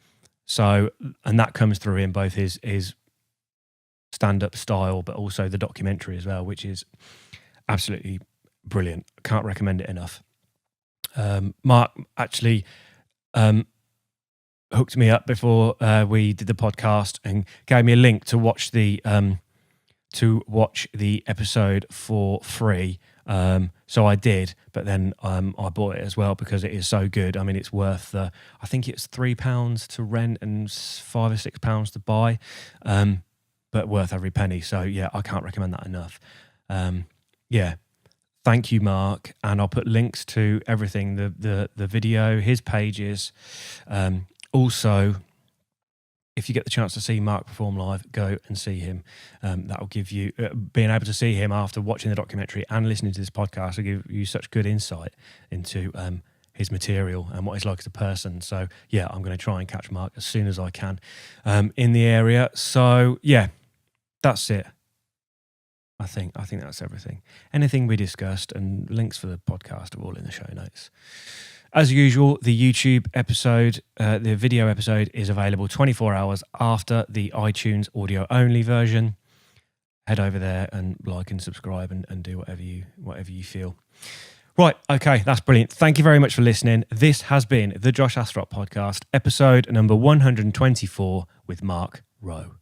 that comes through in both his stand-up style, but also the documentary as well, which is absolutely brilliant. Can't recommend it enough. Mark actually hooked me up before we did the podcast and gave me a link to watch the episode for free. So I did, but then I bought it as well because it is so good. I mean, it's worth I think it's £3 to rent and £5 or £6 to buy, but worth every penny. So yeah, I can't recommend that enough. Thank you, Mark, and I'll put links to everything, the video, his pages. Also, if you get the chance to see Mark perform live, go and see him. That will give you, being able to see him after watching the documentary and listening to this podcast will give you such good insight into his material and what he's like as a person. So yeah, I'm going to try and catch Mark as soon as I can in the area. So yeah, that's it. I think that's everything. Anything we discussed and links for the podcast are all in the show notes. As usual, the YouTube episode, the video episode is available 24 hours after the iTunes audio-only version. Head over there and like and subscribe and do whatever you feel. Right, okay, that's brilliant. Thank you very much for listening. This has been the Josh Astrop Podcast, episode number 124 with Mark Rowe.